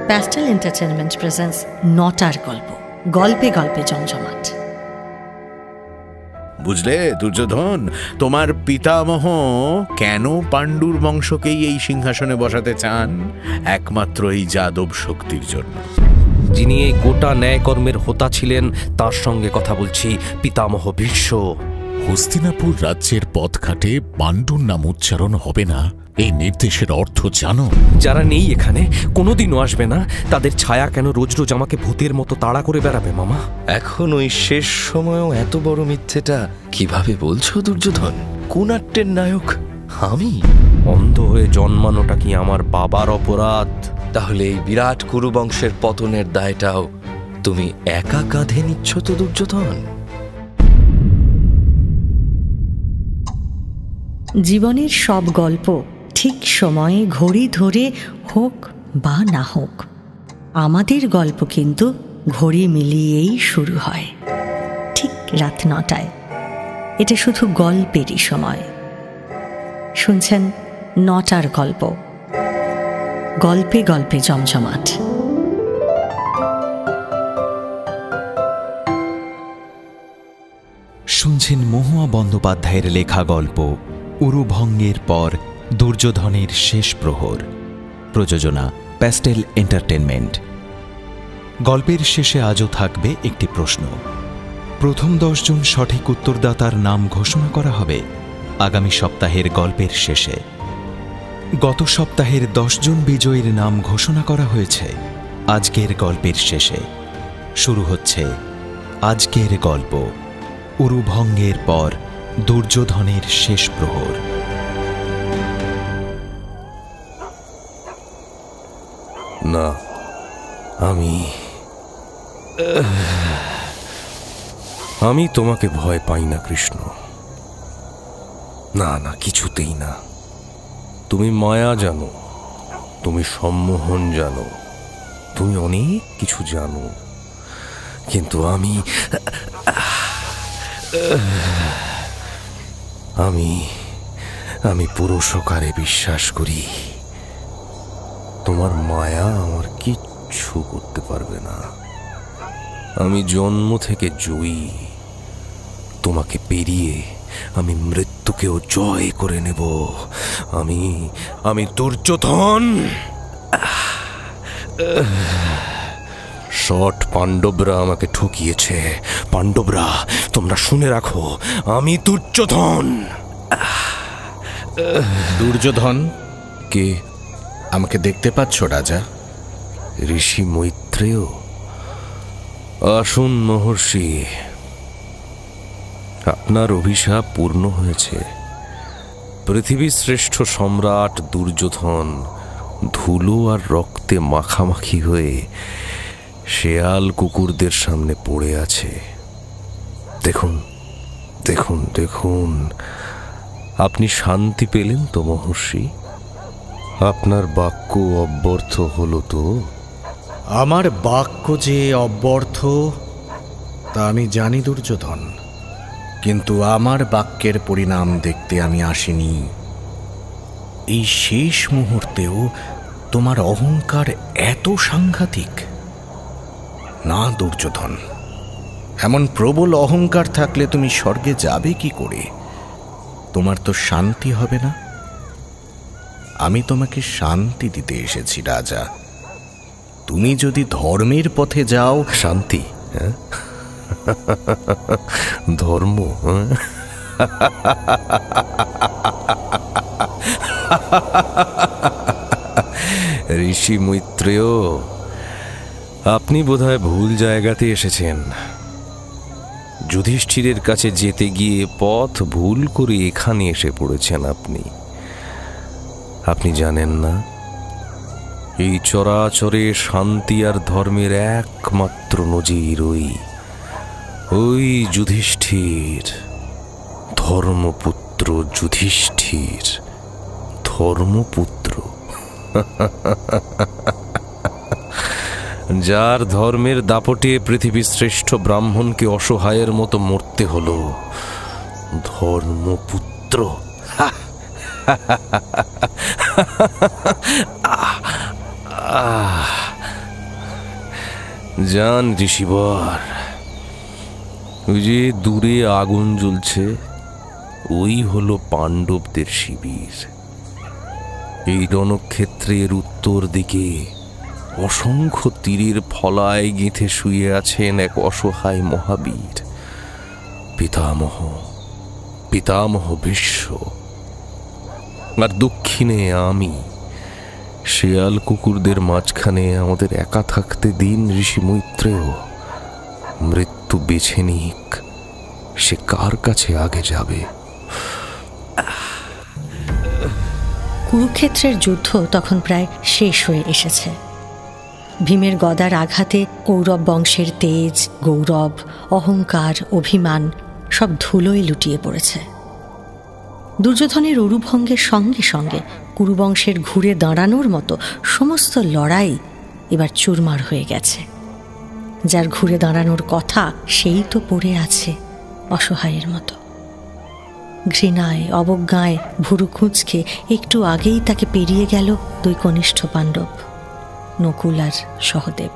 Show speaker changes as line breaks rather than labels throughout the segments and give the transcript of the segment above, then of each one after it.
Pastel entertainment presents নটার গল্প, গল্পে গল্পে জমজমাট।
বুঝলে দুর্যোধন, তোমার পিতামহ কেন পাণ্ডুর বংশকেই এই সিংহাসনে বসাতে চান? একমাত্র এই যাদব শক্তির জন্য।
যিনি এই গোটা ন্যায়কর্মের হোতা ছিলেন তার সঙ্গে কথা বলছি, পিতামহ ভীষ্ম।
হস্তিনাপুর রাজ্যের পথঘাটে পাণ্ডুর নাম উচ্চারণ হবে না, এই নির্দেশের অর্থ জানো?
যারা নেই এখানে, কোনোদিনও আসবে না, তাদের ছায়া কেন রোজ রোজ আমাকে ভূতের মতো তাড়া করে বেড়াবে মামা?
এখন ওই শেষ সময়েও এত বড় মিথ্যেটা কিভাবে বলছো দুর্যোধন? কোন নাট্যের নায়ক আমি?
অন্ধ হয়ে জন্মানোটা কি আমার বাবার অপরাধ?
তাহলে এই বিরাট কুরু বংশের পতনের দায়টাও তুমি একা কাঁধে নিচ্ছ তো দুর্যোধন?
জীবনের সব গল্প ঠিক সময়ে ঘড়ি ধরে হোক বা না হোক, আমাদের গল্প কিন্তু ঘড়ি মিলিয়েই শুরু হয়, ঠিক রাত 9টায়। এটা শুধু গল্পেরই সময়। শুনছেন নটার গল্প, গল্পে গল্পে জমজমাট।
শুনছেন মহুয়া বন্দ্যোপাধ্যায়ের লেখা গল্প উরুভঙ্গের পর দুর্যোধনের শেষ প্রহর। প্রযোজনা প্যাস্টেল এন্টারটেনমেন্ট। গল্পের শেষে আজও থাকবে একটি প্রশ্ন। প্রথম 10 জন সঠিক উত্তরদাতার নাম ঘোষণা করা হবে আগামী সপ্তাহের গল্পের শেষে। গত সপ্তাহের 10 জন বিজয়ীর নাম ঘোষণা করা হয়েছে আজকের গল্পের শেষে। শুরু হচ্ছে আজকের গল্প উরুভঙ্গের পর দুর্যোধনের শেষ প্রহর।
না, আমি তোমাকে ভয় পাই না কৃষ্ণ। না না, কিছুতেই না। তুমি মায়া জানো, তুমি সম্মোহন জানো, তুমি অনেক কিছু জানো, কিন্তু আমি পুরুষকারে বিশ্বাস করি। তোমার মায়া আমার কিচ্ছু করতে পারবে না। আমি জন্ম থেকে জয়ী। তোমাকে পেরিয়ে আমি মৃত্যুকেও জয় করে নেব। আমি দুর্যোধন। শট পাণ্ডবরা আমাকে ঠকিয়েছে। পাণ্ডবরা, তোমরা শুনে রাখো, আমি দুর্যোধন।
দুর্যোধন কে? আমাকে দেখতে পাচ্ছ রাজা?
ঋষি মৈত্রেয়। আসুন মহর্ষি, আপনার অভিশাপ পূর্ণ হয়েছে। পৃথিবীর শ্রেষ্ঠ সম্রাট দুর্যোধন ধুলো আর রক্তে মাখামাখি হয়ে শেয়াল কুকুরদের সামনে পড়ে আছে। দেখুন দেখুন দেখুন, আপনি শান্তি পেলেন তো মহর্ষি? আপনার বাক্য অব্যর্থ হলো তো?
আমার বাক্য যে অব্যর্থ তা আমি জানি দুর্যোধন, কিন্তু আমার বাক্যের পরিণাম দেখতে আমি আসিনি। এই শেষ মুহূর্তেও তোমার অহংকার এত সাংঘাতিক? না দুর্যোধন, এমন প্রবল অহংকার থাকলে তুমি স্বর্গে যাবে কি করে? তোমার তো শান্তি হবে না। আমি তোমাকে শান্তি দিতে এসেছি রাজা। তুমি যদি ধর্মের পথে যাও।
শান্তি? ধর্ম? ঋষি মৈত্রেয়, আপনি বোধহয় ভুল জায়গাতে এসেছেন। যুধিষ্ঠিরের কাছে যেতে গিয়ে পথ ভুল করে এখানে এসে পড়েছেন আপনি জানেন না, এই চরাচরে শান্তি আর ধর্মের একমাত্র নজির ওই যুধিষ্ঠির, ধর্মপুত্র যুধিষ্ঠির, ধর্মপুত্র। যার ধর্মের দাপটে পৃথিবীর শ্রেষ্ঠ ব্রাহ্মণকে অসহায়ের মতো মরতে হলো। ধর্মপুত্র। যান ঋষিবর, ওই যে দূরে আগুন জ্বলছে, ওই হলো পাণ্ডবদের শিবির। এই রণক্ষেত্রের উত্তর দিকে অসংখ্য তীরের ফলায় গেঁথে শুয়ে আছেন এক অসহায় মহাবীর, পিতামহ ভীষ্ম। আর দক্ষিণে আমি, শেয়াল কুকুরদের মাঝখানে আমাদের একা থাকতে দিন ঋষি মৈত্রেয়। মৃত্যু বেছে নিক, সে কার কাছে আগে যাবে।
কুরুক্ষেত্রের যুদ্ধ তখন প্রায় শেষ হয়ে এসেছে। ভীমের গদার আঘাতে কৌরব বংশের তেজ, গৌরব, অহংকার, অভিমান সব ধুলোয় লুটিয়ে পড়েছে। দুর্যোধনের অরুভঙ্গের সঙ্গে সঙ্গে কুরুবংশের ঘুরে দাঁড়ানোর মতো সমস্ত লড়াই এবার চুরমার হয়ে গেছে। যার ঘুরে দাঁড়ানোর কথা সেই তো পড়ে আছে অসহায়ের মতো। ঘৃণায়, অবজ্ঞায় ভুরু কুঁচকে একটু আগেই তাকে পেরিয়ে গেল দুই কনিষ্ঠ পাণ্ডব, নকুল আর সহদেব।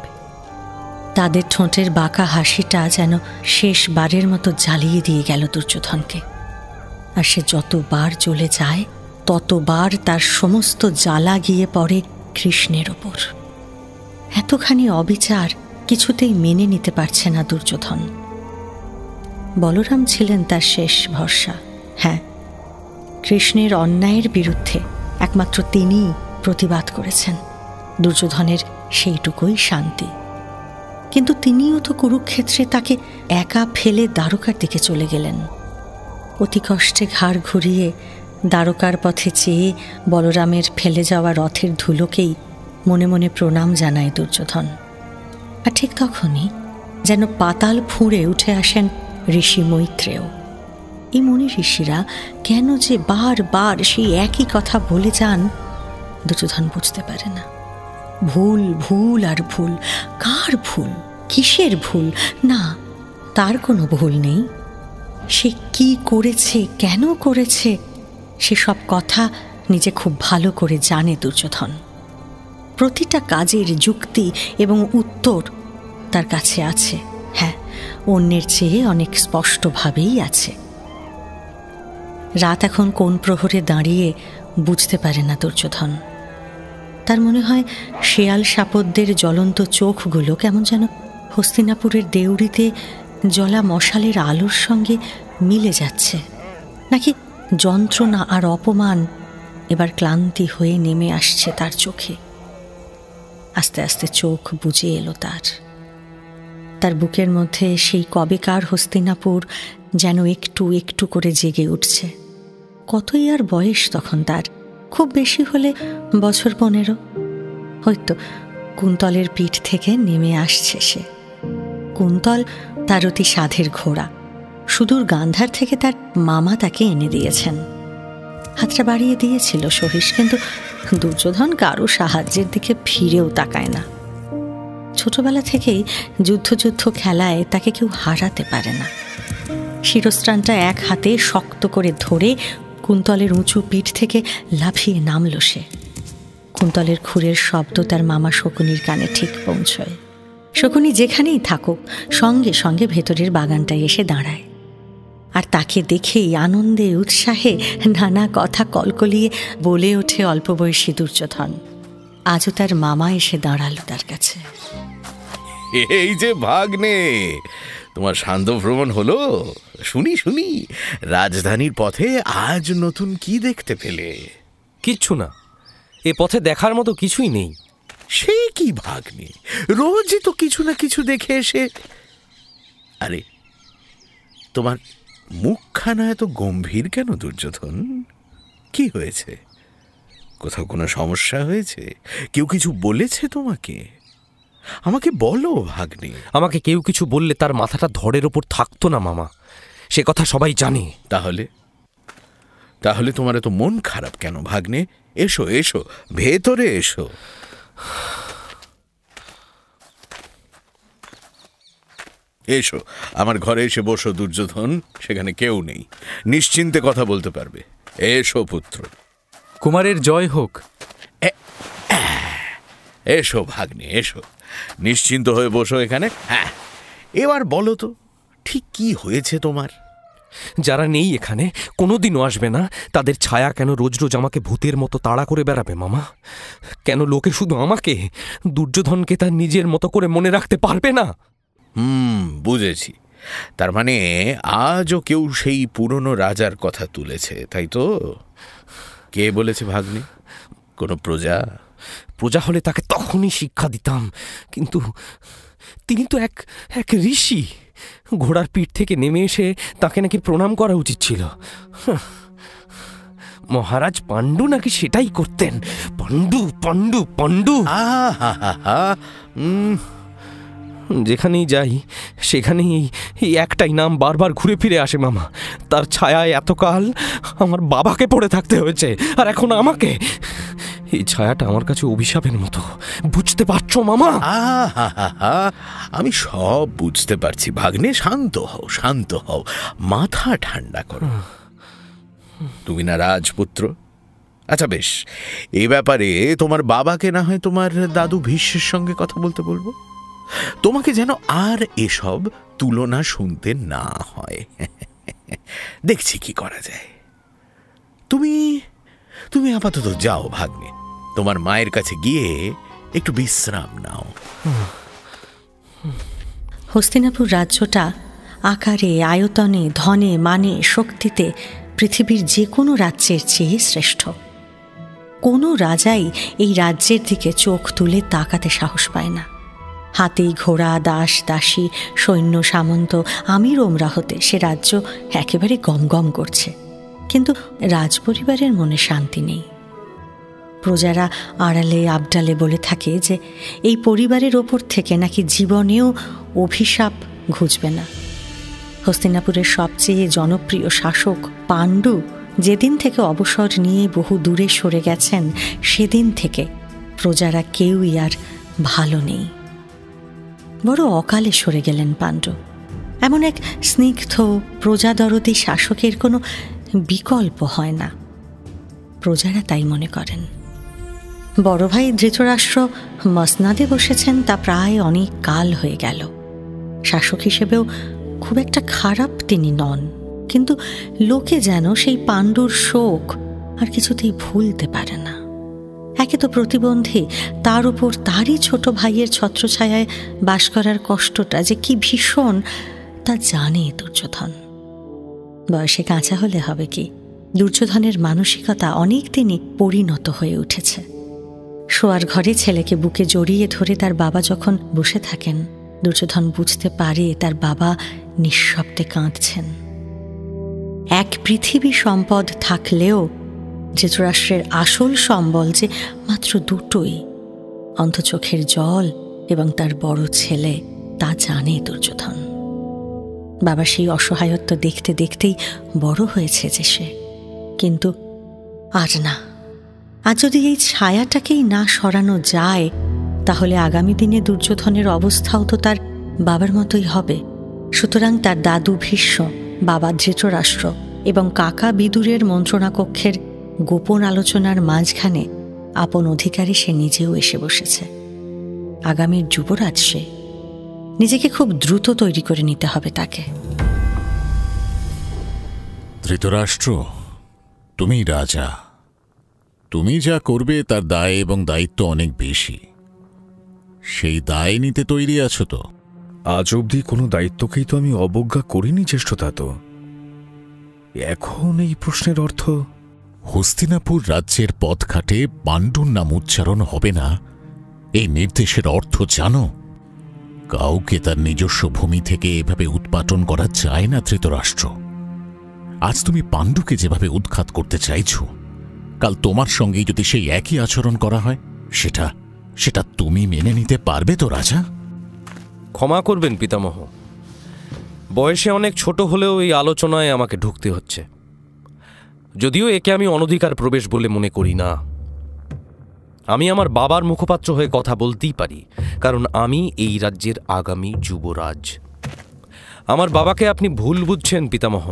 তাদের ঠোঁটের বাঁকা হাসিটা যেন শেষবারের মতো জ্বালিয়ে দিয়ে গেল দুর্যোধনকে। আর সে যতবার চলে যায় ততবার তার সমস্ত জ্বালা গিয়ে পড়ে কৃষ্ণের ওপর। এতখানি অবিচার কিছুতেই মেনে নিতে পারছে না দুর্যোধন। বলরাম ছিলেন তার শেষ ভরসা। হ্যাঁ, কৃষ্ণের অন্যায়ের বিরুদ্ধে একমাত্র তিনিই প্রতিবাদ করেছেন। দুর্যোধনের সেইটুকুই শান্তি। কিন্তু তিনিও তো কুরুক্ষেত্রে তাকে একা ফেলে দ্বারকার দিকে চলে গেলেন। অতি কষ্টে ঘাড় ঘুরিয়ে দ্বারকার পথে চেয়ে বলরামের ফেলে যাওয়া রথের ধুলোকেই মনে মনে প্রণাম জানায় দুর্যোধন। আর ঠিক তখনই যেন পাতাল ফুঁড়ে উঠে আসেন ঋষি মৈত্রেয়। এই মুনি ঋষিরা কেন যে বারবার সেই একই কথা বলে যান দুর্যোধন বুঝতে পারে না। ভুল, ভুল আর ভুল। কার ভুল? কিসের ভুল? না, তার কোনো ভুল নেই। সে কি করেছে, কেন করেছে, সেসব কথা নিজে খুব ভালো করে জানে দুর্যোধন। প্রতিটা কাজের যুক্তি এবং উত্তর তার কাছে আছে। হ্যাঁ, অন্যের চেয়ে অনেক স্পষ্টভাবেই আছে। রাত এখন কোন প্রহরে দাঁড়িয়ে বুঝতে পারে না দুর্যোধন। তার মনে হয় শেয়াল সাপদদের জ্বলন্ত চোখগুলো কেমন যেন হস্তিনাপুরের দেউড়িতে জ্বলা মশালের আলোর সঙ্গে মিলে যাচ্ছে, নাকি যন্ত্রণা আর অপমান এবার ক্লান্তি হয়ে নেমে আসছে তার চোখে। আস্তে আস্তে চোখ বুজে এলো তার বুকের মধ্যে সেই কবেকার হস্তিনাপুর যেন একটু একটু করে জেগে উঠছে। কতই আর বয়স তখন তার? খুব বেশি হলে বছর 15। হয়তো কুন্তলের পিঠ থেকে নেমে আসছে সে। কুন্তল তার অতি সাধের ঘোড়া। সুদূর গান্ধার থেকে তার মামা তাকে এনে দিয়েছেন। হাতটা বাড়িয়ে দিয়েছিল সহিস, কিন্তু দুর্যোধন কারো সাহায্যের দিকে ফিরেও তাকায় না। ছোটবেলা থেকেই যুদ্ধ খেলায় তাকে কেউ হারাতে পারে না। শিরস্ত্রাণটা এক হাতে শক্ত করে ধরে কুন্তলের উঁচু পিঠ থেকে লাফিয়ে নামল সে। কুন্তলের খুরের শব্দ তার মামা শকুনির কানে ঠিক পৌঁছয়। শকুনি যেখানেই থাকুক সঙ্গে সঙ্গে ভেতরের বাগানটায় এসে দাঁড়ায়। আর তাকে দেখেই আনন্দে উৎসাহে নানা কথা কলকলিয়ে বলে ওঠে অল্প বয়সী দুর্যোধন। আজও তার মামা এসে দাঁড়ালো তার কাছে।
এই যে ভাগ্নে, তোমার শান্ত ভ্রমণ হলো? শুনি রাজধানীর পথে আজ নতুন কি দেখতে পেলে?
কিচ্ছু না, এ পথে দেখার মতো কিছুই নেই।
সে কি ভাগ্নে, রোজই তো কিছু না কিছু দেখে এসে। আরে, তোমার মুখখানা এত গম্ভীর কেন দুর্যোধন? কি হয়েছে? কোথাও কোনো সমস্যা হয়েছে? কেউ কিছু বলেছে তোমাকে? আমাকে বলো ভাগ্নে।
আমাকে কেউ কিছু বললে তার মাথাটা ধড়ের ওপর থাকতো না মামা, সে কথা সবাই জানে।
তাহলে তোমার এত মন খারাপ কেন ভাগ্নে? এসো ভেতরে এসো। এসো আমার ঘরে এসে বসো দুর্যোধন। সেখানে কেউ নেই, নিশ্চিন্তে কথা বলতে পারবে। এসো পুত্র।
কুমারের জয় হোক।
এসো ভাগ্নে, এসো, নিশ্চিন্ত হয়ে বসো এখানে। হ্যাঁ, এবার বলো তো ঠিক কি হয়েছে তোমার?
যারা নেই এখানে, কোনোদিনও আসবে না, তাদের ছায়া কেন রোজ রোজ আমাকে ভূতের মতো তাড়া করে বেড়াবে মামা? কেন লোকে শুধু আমাকে, দুর্যোধনকে তার নিজের মতো করে মনে রাখতে পারবে না?
বুঝেছি। তার মানে আজও কেউ সেই পুরনো রাজার কথা তুলেছে, তাই তো? কে বলেছে ভাগ্নে? কোনো প্রজা?
প্রজা হলে তাকে তখনই শিক্ষা দিতাম, কিন্তু তিনি তো এক ঋষি। ঘোড়ার পিঠ থেকে নেমে এসে তাকে নাকি প্রণাম করা উচিত ছিল। মহারাজ পাণ্ডু নাকি সেটাই করতেন। পাণ্ডু পাণ্ডু পাণ্ডু। যেখানেই যাই সেখানেই এই একটাই নাম বারবার ঘুরে ফিরে আসে মামা। তার ছায়ায় এতকাল আমার বাবাকে পড়ে থাকতে হয়েছে, আর এখন আমাকে। এই ছায়াটা আমার কাছে অভিশাপের মতো, বুঝতে পারছো মামা?
আমি সব বুঝতে পারছি ভাগ্নে। শান্ত হও, শান্ত হও, মাথা ঠান্ডা করো। তুমি না রাজপুত্র? আচ্ছা বেশ, এই ব্যাপারে তোমার বাবাকে না হয় তোমার দাদু ভীষ্মের সঙ্গে কথা বলতে বলবো, তোমাকে যেন আর এসব তুলনা শুনতে না হয়। দেখছি কি করা যায়। তুমি আপাতত যাও ভাগ্নে, তোমার মায়ের কাছে গিয়ে একটু বিশ্রাম নাও।
হস্তিনাপুর রাজ্যটা আকারে, আয়তনে, ধনে, মানে, শক্তিতে পৃথিবীর যে কোনো রাজ্যের চেয়ে শ্রেষ্ঠ। কোনো রাজাই এই রাজ্যের দিকে চোখ তুলে তাকাতে সাহস পায় না। হাতি, ঘোড়া, দাস, দাসী, সৈন্য, সামন্ত, আমির ওমরাহতে সে রাজ্য একেবারে গমগম করছে, কিন্তু রাজপরিবারের মনে শান্তি নেই। প্রজারা আড়ালে আবডালে বলে থাকে যে এই পরিবারের ওপর থেকে নাকি জীবনেও অভিশাপ ঘুচবে না। হস্তিনাপুরের সবচেয়ে জনপ্রিয় শাসক পাণ্ডু যেদিন থেকে অবসর নিয়ে বহু দূরে সরে গেছেন, সেদিন থেকে প্রজারা কেউই আর ভালো নেই। বড় অকালে সরে গেলেন পাণ্ডু। এমন এক স্নিগ্ধ প্রজাদরদী শাসকের কোনো বিকল্প হয় না, প্রজারা তাই মনে করেন। বড় ভাই ধৃতরাষ্ট্র মসনাদে বসেছেন তা প্রায় অনেক কাল হয়ে গেল। শাসক হিসেবেও খুব একটা খারাপ তিনি নন, কিন্তু লোকে যেন সেই পাণ্ডুর শোক আর কিছুতেই ভুলতে পারে না। একে তো প্রতিবন্ধী, তার উপর তারই ছোট ভাইয়ের ছত্রছায়ায় বাস করার কষ্টটা যে কি ভীষণ তা জানে দুর্যোধন। বয়সে কাঁচা হলে হবে কি, দুর্যোধনের মানসিকতা অনেক দিনই পরিণত হয়ে উঠেছে। শোয়ার ঘরে ছেলেকে বুকে জড়িয়ে ধরে তার বাবা যখন বসে থাকেন, দুর্যোধন বুঝতে পারে তার বাবা নিঃশব্দে কাঁদছেন। এক পৃথিবী সম্পদ থাকলেও ধৃতরাষ্ট্রের আসল সম্বল যে মাত্র দুটোই, অন্ধচোখের জল এবং তার বড় ছেলে, তা জানে দুর্যোধন। বাবা সেই অসহায়ত্ব দেখতে দেখতেই বড় হয়েছে যে সে, কিন্তু আজ না। আজ যদি এই ছায়াটাকেই না সরানো যায়, তাহলে আগামী দিনে দুর্যোধনের অবস্থাও তো তার বাবার মতোই হবে। সুতরাং তার দাদু ভীষ্ম, বাবা ধৃতরাষ্ট্র এবং কাকা বিদুরের মন্ত্রণা কক্ষের গোপন আলোচনার মাঝখানে আপন অধিকারে সে নিজেও এসে বসেছে। আগামীর যুবরাজ সে, নিজেকে খুব দ্রুত তৈরি করে নিতে হবে তাকে।
ধৃতরাষ্ট্র, তুমি রাজা, তুমি যা করবে তার দায় এবং দায়িত্ব অনেক বেশি। সেই দায় নিতে তৈরি আছো তো?
আজ অবধি কোনো দায়িত্বকেই তো আমি অবজ্ঞা করিনি জ্যেষ্ঠতা। তো এখন এই প্রশ্নের অর্থ?
হস্তিনাপুর রাজ্যের পথঘাটে পাণ্ডুর নাম উচ্চারণ হবে না, এই নির্দেশের অর্থ জানো? কাউকে তার নিজস্ব ভূমি থেকে এভাবে উৎপাটন করা যায় না ধৃতরাষ্ট্র। আজ তুমি পাণ্ডুকে যেভাবে উৎখাত করতে চাইছ, কাল তোমার সঙ্গেই যদি সেই একই আচরণ করা হয়, সেটা তুমি মেনে নিতে পারবে তো রাজা?
ক্ষমা করবেন পিতামহ, বয়সে অনেক ছোট হলেও এই আলোচনায় আমাকে ঢুকতে হচ্ছে। যদিও একে আমি অনধিকার প্রবেশ বলে মনে করি না। আমি আমার বাবার মুখপাত্র হয়ে কথা বলতেই পারি, কারণ আমি এই রাজ্যের আগামী যুবরাজ। আমার বাবাকে আপনি ভুল বুঝছেন পিতামহ।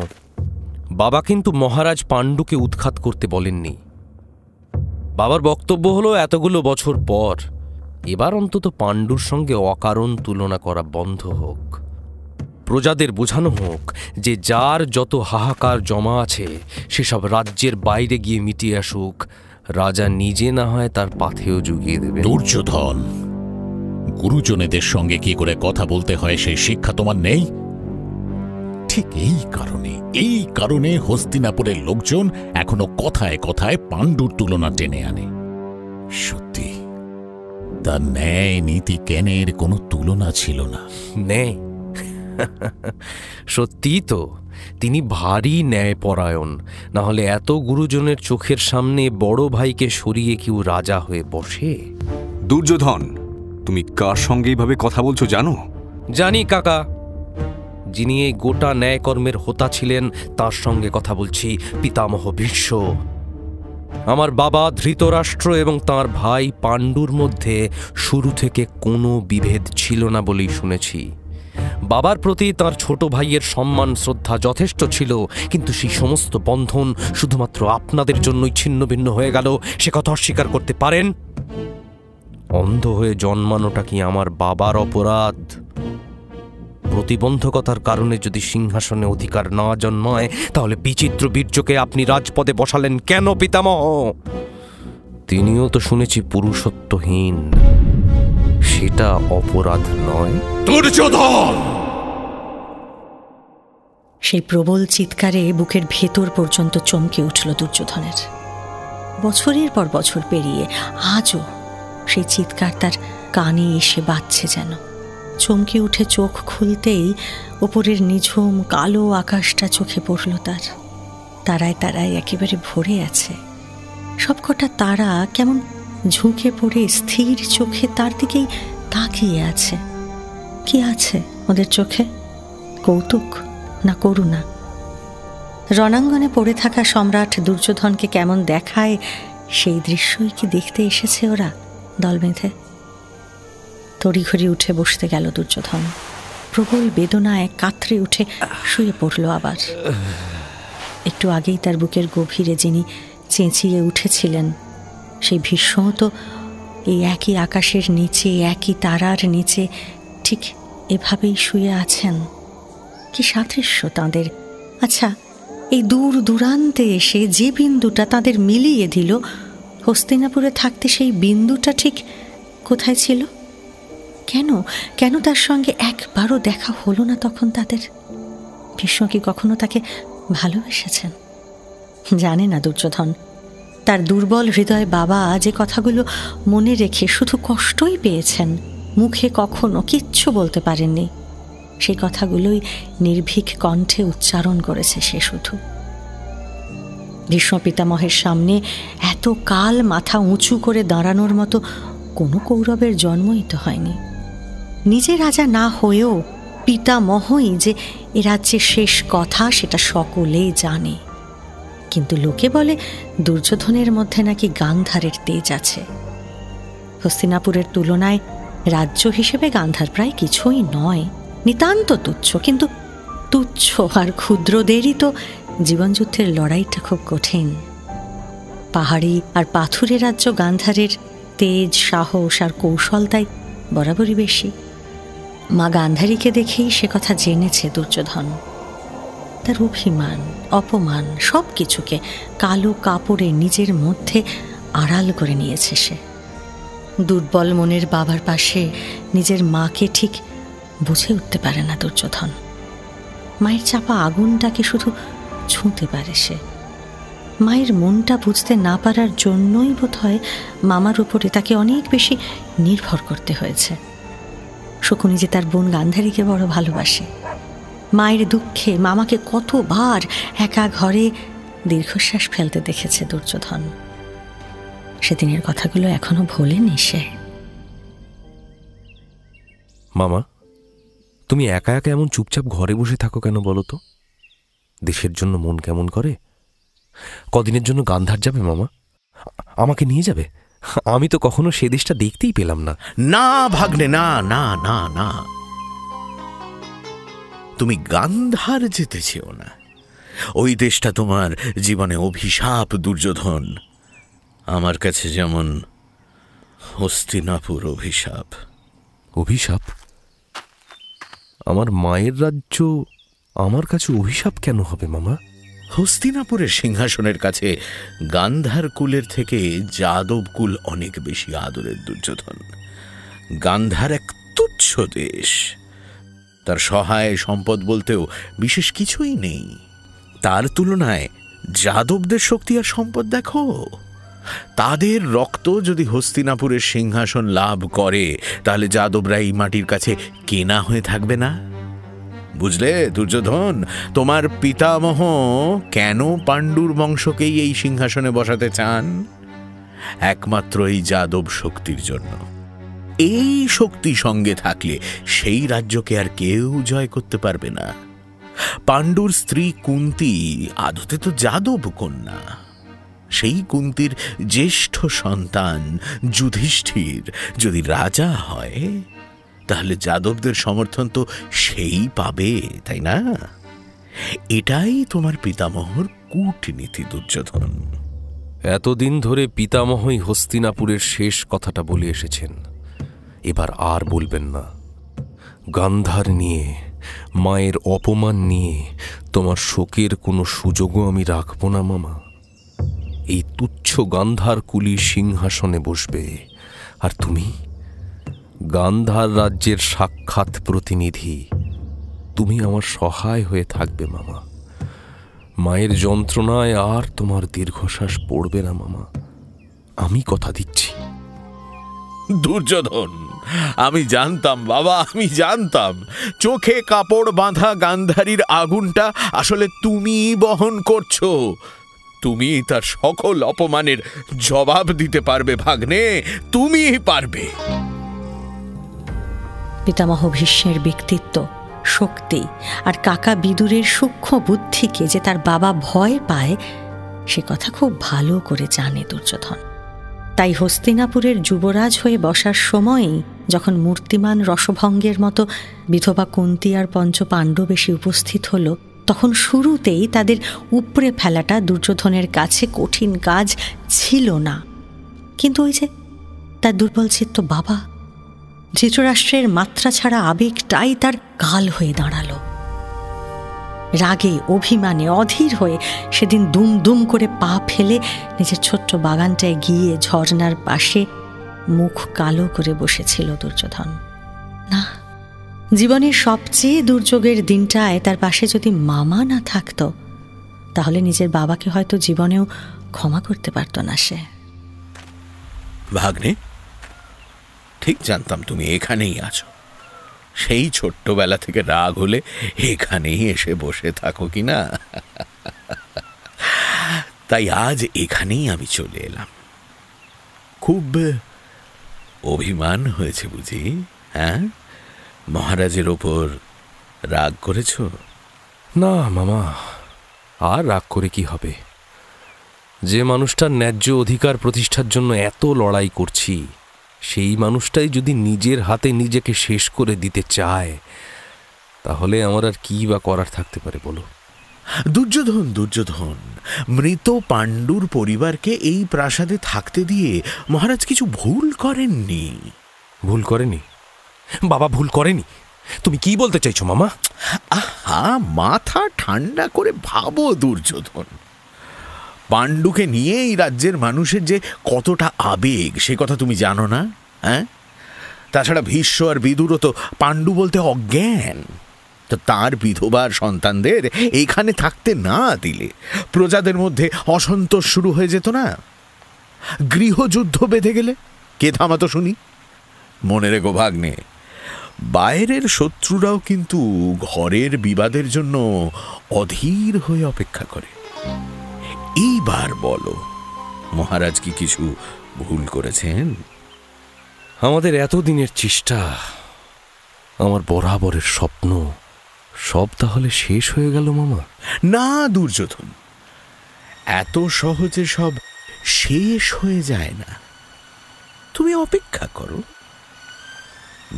বাবা কিন্তু মহারাজ পাণ্ডুকে উৎখাত করতে বলেননি। বাবার বক্তব্য হলো এতগুলো বছর পর এবার অন্তত পাণ্ডুর সঙ্গে অকারণ তুলনা করা বন্ধ হোক। প্রজাদের বোঝানো হোক যে যার যত হাহাকার জমা আছে সেসব রাজ্যের বাইরে গিয়ে মিটিয়ে আসুক, রাজা নিজে না হয় তার পাথেও জুগিয়ে দেবে।
দুর্যোধন, গুরুজনেদের সঙ্গে কি করে কথা বলতে হয় সেই শিক্ষা তোমার নেই? ঠিক এই কারণে হস্তিনাপুরের লোকজন এখনো কথায় কথায় পাণ্ডুর তুলনা টেনে আনে। সত্যি তার ন্যায় নীতি জ্ঞানের কোনো তুলনা ছিল না।
ন্যায়? সত্যি তো, তিনি ভারী ন্যায়পরায়ণ। না হলে এত গুরুজনের চোখের সামনে বড় ভাইকে সরিয়ে কেউ রাজা হয়ে বসে?
দুর্যোধন, তুমি কার সঙ্গে এইভাবে কথা বলছো জানো?
জানি কাকা, যিনি এই গোটা ন্যায়কর্মের হোতা ছিলেন তার সঙ্গে কথা বলছি, পিতামহ ভীষ্ম। আমার বাবা ধৃতরাষ্ট্র এবং তার ভাই পাণ্ডুর মধ্যে শুরু থেকে কোনো বিভেদ ছিল না বলেই শুনেছি। বাবার প্রতি তার ছোট ভাইয়ের সম্মান শ্রদ্ধা যথেষ্ট ছিল, কিন্তু সেই সমস্ত বন্ধন শুধুমাত্র আপনাদের জন্যই ছিন্ন ভিন্ন হয়ে গেল, সে কথা অস্বীকার করতে পারেন? অন্ধ হয়ে জন্মানোটা কি আমার বাবার অপরাধ? প্রতিবন্ধকতার কারণে যদি সিংহাসনে অধিকার না জন্মায়, তাহলে বিচিত্র বীর্যকে আপনি রাজপদে বসালেন কেন পিতামহ? তিনিও তো শুনেছি পুরুষত্বহীন, সেটা অপরাধ নয়?
দুর্যোধন!
সেই প্রবল চিৎকারে বুকের ভেতর পর্যন্ত চমকে উঠল দুর্যোধনের। বছরের পর বছর পেরিয়ে আজও সেই চিৎকার তার কানে এসে বাজছে যেন। চমকে উঠে চোখ খুলতেই ওপরের নিঝুম কালো আকাশটা চোখে পড়ল তার। তারায় তারায় একেবারে ভরে আছে। সবকটা তারা কেমন ঝুঁকে পড়ে স্থির চোখে তার দিকেই তাকিয়ে আছে। কি আছে ওদের চোখে? কৌতুক না করুণা? রণাঙ্গনে পড়ে থাকা সম্রাট দুর্যোধনকে কেমন দেখায় সেই দৃশ্যই কি দেখতে এসেছে ওরা দল বেঁধে? তড়িঘড়ি উঠে বসতে গেল দুর্যোধন। প্রবল বেদনায় কাতরে উঠে শুয়ে পড়ল আবার। একটু আগেই তার বুকের গভীরে যিনি চেঁচিয়ে উঠেছিলেন, সেই ভীষ্ম তো এই একই আকাশের নিচে, একই তারার নিচে ঠিক এভাবেই শুয়ে আছেন। কি সাদৃশ্য তাঁদের! আচ্ছা, এই দূর দূরান্তে এসে যে বিন্দুটা তাদের মিলিয়ে দিল, হস্তিনাপুরে থাকতে সেই বিন্দুটা ঠিক কোথায় ছিল? কেন কেন তার সঙ্গে একবারও দেখা হলো না তখন তাদের? ভীষ্ম কি কখনো তাকে ভালোবেসেছেন? জানে না দুর্যোধন। তার দুর্বল হৃদয় বাবা যে কথাগুলো মনে রেখে শুধু কষ্টই পেয়েছেন, মুখে কখনো কিচ্ছু বলতে পারেননি, সেই কথাগুলোই নির্ভীক কণ্ঠে উচ্চারণ করেছে সে শুধু। ভীষ্ম পিতামহের সামনে এত কাল মাথা উঁচু করে দাঁড়ানোর মতো কোনো কৌরবের জন্মই তো হয়নি। নিজে রাজা না হয়েও পিতামহই যে এ রাজ্যের শেষ কথা সেটা সকলেই জানে। কিন্তু লোকে বলে দুর্যোধনের মধ্যে নাকি গান্ধারের তেজ আছে। হস্তিনাপুরের তুলনায় রাজ্য হিসেবে গান্ধার প্রায় কিছুই নয়, নিতান্ত তুচ্ছ। কিন্তু তুচ্ছ আর ক্ষুদ্রদেরই তো জীবনযুদ্ধের লড়াইটা খুব কঠিন। পাহাড়ি আর পাথুরে রাজ্য গান্ধারের তেজ, সাহস আর কৌশল তাই বরাবরই বেশি। মা গান্ধারীকে দেখেই সে কথা জেনেছে দুর্যোধন। তার অভিমান, অপমান সব কিছুকে কালো কাপড়ে নিজের মধ্যে আড়াল করে নিয়েছে সে। দুর্বল মনের বাবার পাশে নিজের মাকে ঠিক বুঝে উঠতে পারে না দুর্যোধন। মায়ের চাপা আগুনটাকে শুধু ছুঁতে পারে সে। মায়ের মনটা বুঝতে না পারার জন্যই বোধহয় মামার উপরে তাকে অনেক বেশি নির্ভর করতে হয়েছে। শকুনি যে তার বোন গান্ধারীকে বড় ভালোবাসে। মায়ের দুঃখে মামাকে কতবার একা ঘরে দীর্ঘশ্বাস ফেলতে দেখেছে দুর্যোধন। সেদিনের কথাগুলো এখনো ভোলেনি সে।
মামা, তুমি একা একা এমন চুপচাপ ঘরে বসে থাকো কেন বলো তো? দেশের জন্য মন কেমন করে? কদিনের জন্য গান্ধার যাবে মামা? আমাকে নিয়ে যাবে? আমি তো কখনো সে দেশটা দেখতেই পেলাম না।
না ভাগ্নে, না না না না, তুমি গান্ধার যেতে চেও না। ওই দেশটা তোমার জীবনে অভিশাপ দুর্যোধন। আমার কাছে যেমন হস্তিনাপুর অভিশাপ।
অভিশাপ? আমার মায়ের রাজ্য আমার কাছে অভিশাপ কেন হবে মামা?
হস্তিনাপুরের সিংহাসনের কাছে গান্ধার কুলের থেকে যাদব কুল অনেক বেশি আদরের দুর্যোধন। গান্ধার এক তুচ্ছ দেশ, তার সহায় সম্পদ বলতেও বিশেষ কিছুই নেই। তার তুলনায় যাদবদের শক্তি আর সম্পদ দেখো। তাদের রক্ত যদি হস্তিনাপুরের সিংহাসন লাভ করে, তাহলে যাদবরা এই মাটির কাছে কেনা হয়ে থাকবে না। বুঝলে দুর্যোধন, তোমার পিতামহ কেন পাণ্ডুর বংশকেই এই সিংহাসনে বসাতে চান? একমাত্র এই যাদব শক্তির জন্য। এই শক্তি সঙ্গে থাকলে সেই রাজ্যকে আর কেউ জয় করতে পারবে না। পাণ্ডুর স্ত্রী কুন্তী আদতে তো যাদব কন্যা। সেই কুন্তীর জ্যেষ্ঠ সন্তান যুধিষ্ঠির যদি রাজা হয়, তাহলে যাদবদের সমর্থন তো সেই পাবে, তাই না? এটাই তোমার পিতামহর কূটনীতি দুর্যোধন।
এতদিন ধরে পিতামহই হস্তিনাপুরের শেষ কথাটা বলে এসেছেন, এবার আর বলবেন না। গান্ধার নিয়ে, মায়ের অপমান নিয়ে তোমার শোকের কোনো সুযোগও আমি রাখব না মামা। এই তুচ্ছ গান্ধার কুলি সিংহাসনে বসবে, আর তুমি গান্ধার রাজ্যের সাক্ষাৎ প্রতিনিধি। তুমি আমার সহায় হয়ে থাকবে মামা। মায়ের যন্ত্রণায় আর তোমার দীর্ঘশ্বাস পড়বে না মামা, আমি কথা দিচ্ছি।
দুর্যোধন, আমি জানতাম বাবা, আমি জানতাম চোখে কাপড় বাঁধা গান্ধারীর আগুনটা আসলে তুমিই বহন করছো। তুমি তার সকল অপমানের জবাব দিতে পারবে ভাগ্নে, তুমিই পারবে।
পিতামহ ভীষ্মের ব্যক্তিত্ব, শক্তি আর কাকা বিদুরের সূক্ষ্ম বুদ্ধিকে যে তার বাবা ভয় পায়, সে কথা খুব ভালো করে জানে দুর্যোধন। তাই হস্তিনাপুরের যুবরাজ হয়ে বসার সময়ই যখন মূর্তিমান রসভঙ্গের মতো বিধবা কুন্তী আর পঞ্চ পাণ্ডব এসে উপস্থিত হল, তখন শুরুতেই তাদের উপড়ে ফেলাটা দুর্যোধনের কাছে কঠিন কাজ ছিল না। কিন্তু ওই যে তার দুর্বল চিত্ত বাবা, ধৃতরাষ্ট্রের মাত্রা ছাড়া আবেগটাই তার কাল হয়ে দাঁড়ালো। রাগে অভিমানে অধীর হয়ে সেদিন দুম দুম করে পা ফেলে নিজের ছোট্ট বাগানটায় গিয়ে ঝর্ণার পাশে মুখ কালো করে বসেছিল দুর্যোধন। না, জীবনের সবচেয়ে দুর্যোগের দিনটায় তার পাশে যদি মামা না থাকতো, তাহলে নিজের বাবাকে হয়তো জীবনেও ক্ষমা করতে পারত না সে।
ভাগ্নে, ঠিক জানতাম তুমি এখানেই আছো। সেই ছোট্টবেলা থেকে রাগ হলে এখানেই এসে বসে থাকো কিনা, তাই আজ এখানেই আমি চলে এলাম। খুব অভিমান হয়েছে বুঝি? হ্যাঁ, মহারাজের ওপর রাগ করেছ?
না মামা, আর রাগ করে কি হবে? যে মানুষটার ন্যায্য অধিকার প্রতিষ্ঠার জন্য এত লড়াই করছি, সেই মানুষটাই যদি নিজের হাতে নিজেকে শেষ করে দিতে চায়, তাহলে আমার আর কি বা করার থাকতে পারে বলো?
দুর্যোধন, দুর্যোধন, মৃত পাণ্ডুর পরিবারকে এই প্রাসাদে থাকতে দিয়ে মহারাজ কিছু ভুল করেননি।
ভুল করেনি বাবা, ভুল করেনি। তুমি কি বলতে চাইছো মামা?
আহা, মাথা ঠান্ডা করে ভাবো দুর্যোধন। পাণ্ডুকে নিয়ে এই রাজ্যের মানুষের যে কতটা আবেগ, সে কথা তুমি জানো না? হ্যাঁ, তাছাড়া ভীষ্ম আর বিদুরও তো পাণ্ডু বলতে অজ্ঞান। তো তার বিধবার সন্তানদের এইখানে থাকতে না দিলে প্রজাদের মধ্যে অসন্তোষ শুরু হয়ে যেত না? গৃহযুদ্ধ বেঁধে গেলে কে থামাতো শুনি? মনে রেখো ভাগ্নে, বাইরের শত্রুরাও কিন্তু ঘরের বিবাদের জন্য অধীর হয়ে অপেক্ষা করে। এইবার বলো, মহারাজ কি কিছু ভুল করেছেন?
আমাদের এতদিনের চেষ্টা, আমার বরাবরের স্বপ্ন, সব তাহলে শেষ হয়ে গেল মামা?
না দুর্যোধন, এত সহজে সব শেষ হয়ে যায় না। তুমি অপেক্ষা করো।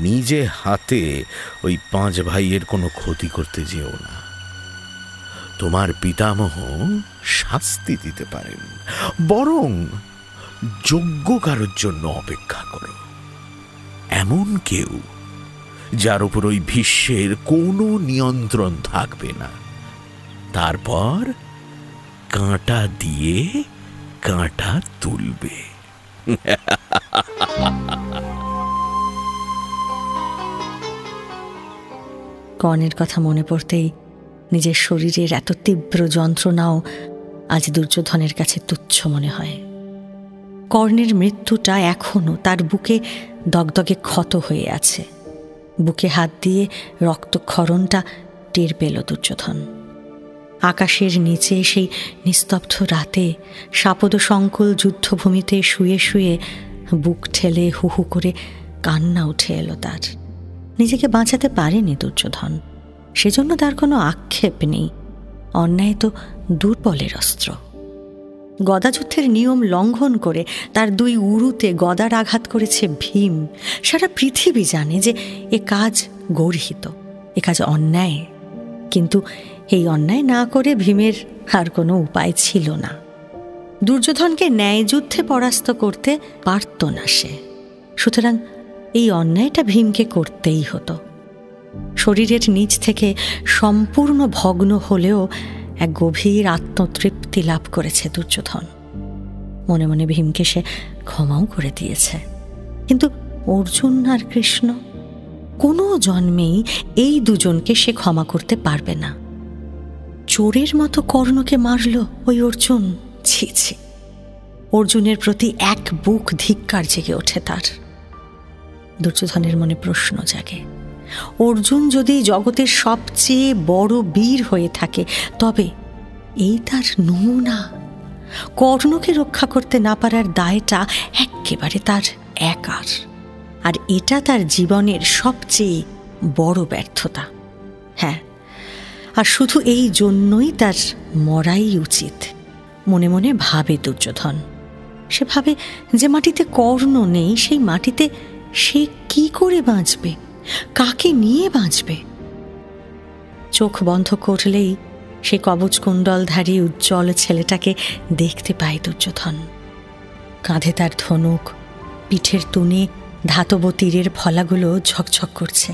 নিজে হাতে ওই 5 ভাইয়ের কোনো ক্ষতি করতে যেও না। তোমার পিতামহ শাস্তি দিতে পারেন, বরং যোগ্য কারোর জন্য অপেক্ষা করো, এমন কেউ যার উপর ওই ভীষ্মের কোনো নিয়ন্ত্রণ থাকবে না। তারপর কাঁটা দিয়ে কাঁটা তুলবে।
কর্ণের কথা মনে পড়তেই নিজের শরীরের এত তীব্র যন্ত্রণাও আজ দুর্যোধনের কাছে তুচ্ছ মনে হয়। কর্ণের মৃত্যুটা এখনো তার বুকে দগদগে ক্ষত হয়ে আছে। বুকে হাত দিয়ে রক্তক্ষরণটা টের পেল দুর্যোধন। আকাশের নিচে সেই নিস্তব্ধ রাতে সাপদ সংকুল যুদ্ধভূমিতে শুয়ে শুয়ে বুক ঠেলে হু হু করে কান্না উঠে এলো তার। নিজেকে বাঁচাতে পারেনি দুর্যোধন, সেজন্য তার কোনো আক্ষেপ নেই। অন্যায় তো দুর্বলের অস্ত্র। গদাযুদ্ধের নিয়ম লঙ্ঘন করে তার দুই উরুতে গদার আঘাত করেছে ভীম। সারা পৃথিবী জানে যে এ কাজ গর্হিত, এ কাজ অন্যায়। কিন্তু এই অন্যায় না করে ভীমের আর কোনো উপায় ছিল না। দুর্যোধনকে ন্যায়যুদ্ধে পরাস্ত করতে পারত না সে, সুতরাং এই অন্যায়টা ভীমকে করতেই হতো। শরীরের নিচ থেকে সম্পূর্ণ ভগ্ন হলেও এক গভীর আত্মতৃপ্তি লাভ করেছে দুর্যোধন। মনে মনে ভীমকে সে ক্ষমাও করে দিয়েছে। কিন্তু অর্জুন আর কৃষ্ণ, কোনো জন্মেই এই দুজনকে সে ক্ষমা করতে পারবে না। চোরের মতো কর্ণকে মারল ওই অর্জুন। ছি ছি, অর্জুনের প্রতি এক বুক ধিক্কার জেগে ওঠে তার। দুর্যোধনের মনে প্রশ্ন জাগে, অর্জুন যদি জগতের সবচেয়ে বড় বীর হয়ে থাকে, তবে এই তার নমুনা। কর্ণকে রক্ষা করতে না পারার দায়টা একেবারে তার একার, আর এটা তার জীবনের সবচেয়ে বড় ব্যর্থতা। হ্যাঁ, আর শুধু এই জন্যই তার মরাই উচিত মনে মনে ভাবে দুর্যোধন। সে ভাবে যে মাটিতে কর্ণ নেই, সেই মাটিতে সে কি করে বাঁচবে, কাকে নিয়ে বাঁচবে? চোখ বন্ধ করলেই সে কবচ কুণ্ডলধারী উজ্জ্বল ছেলেটাকে দেখতে পায় দুর্যোধন। কাঁধে তার ধনুক, পিঠের তুনে ধাতব তীরের ফলাগুলো ঝকঝক করছে।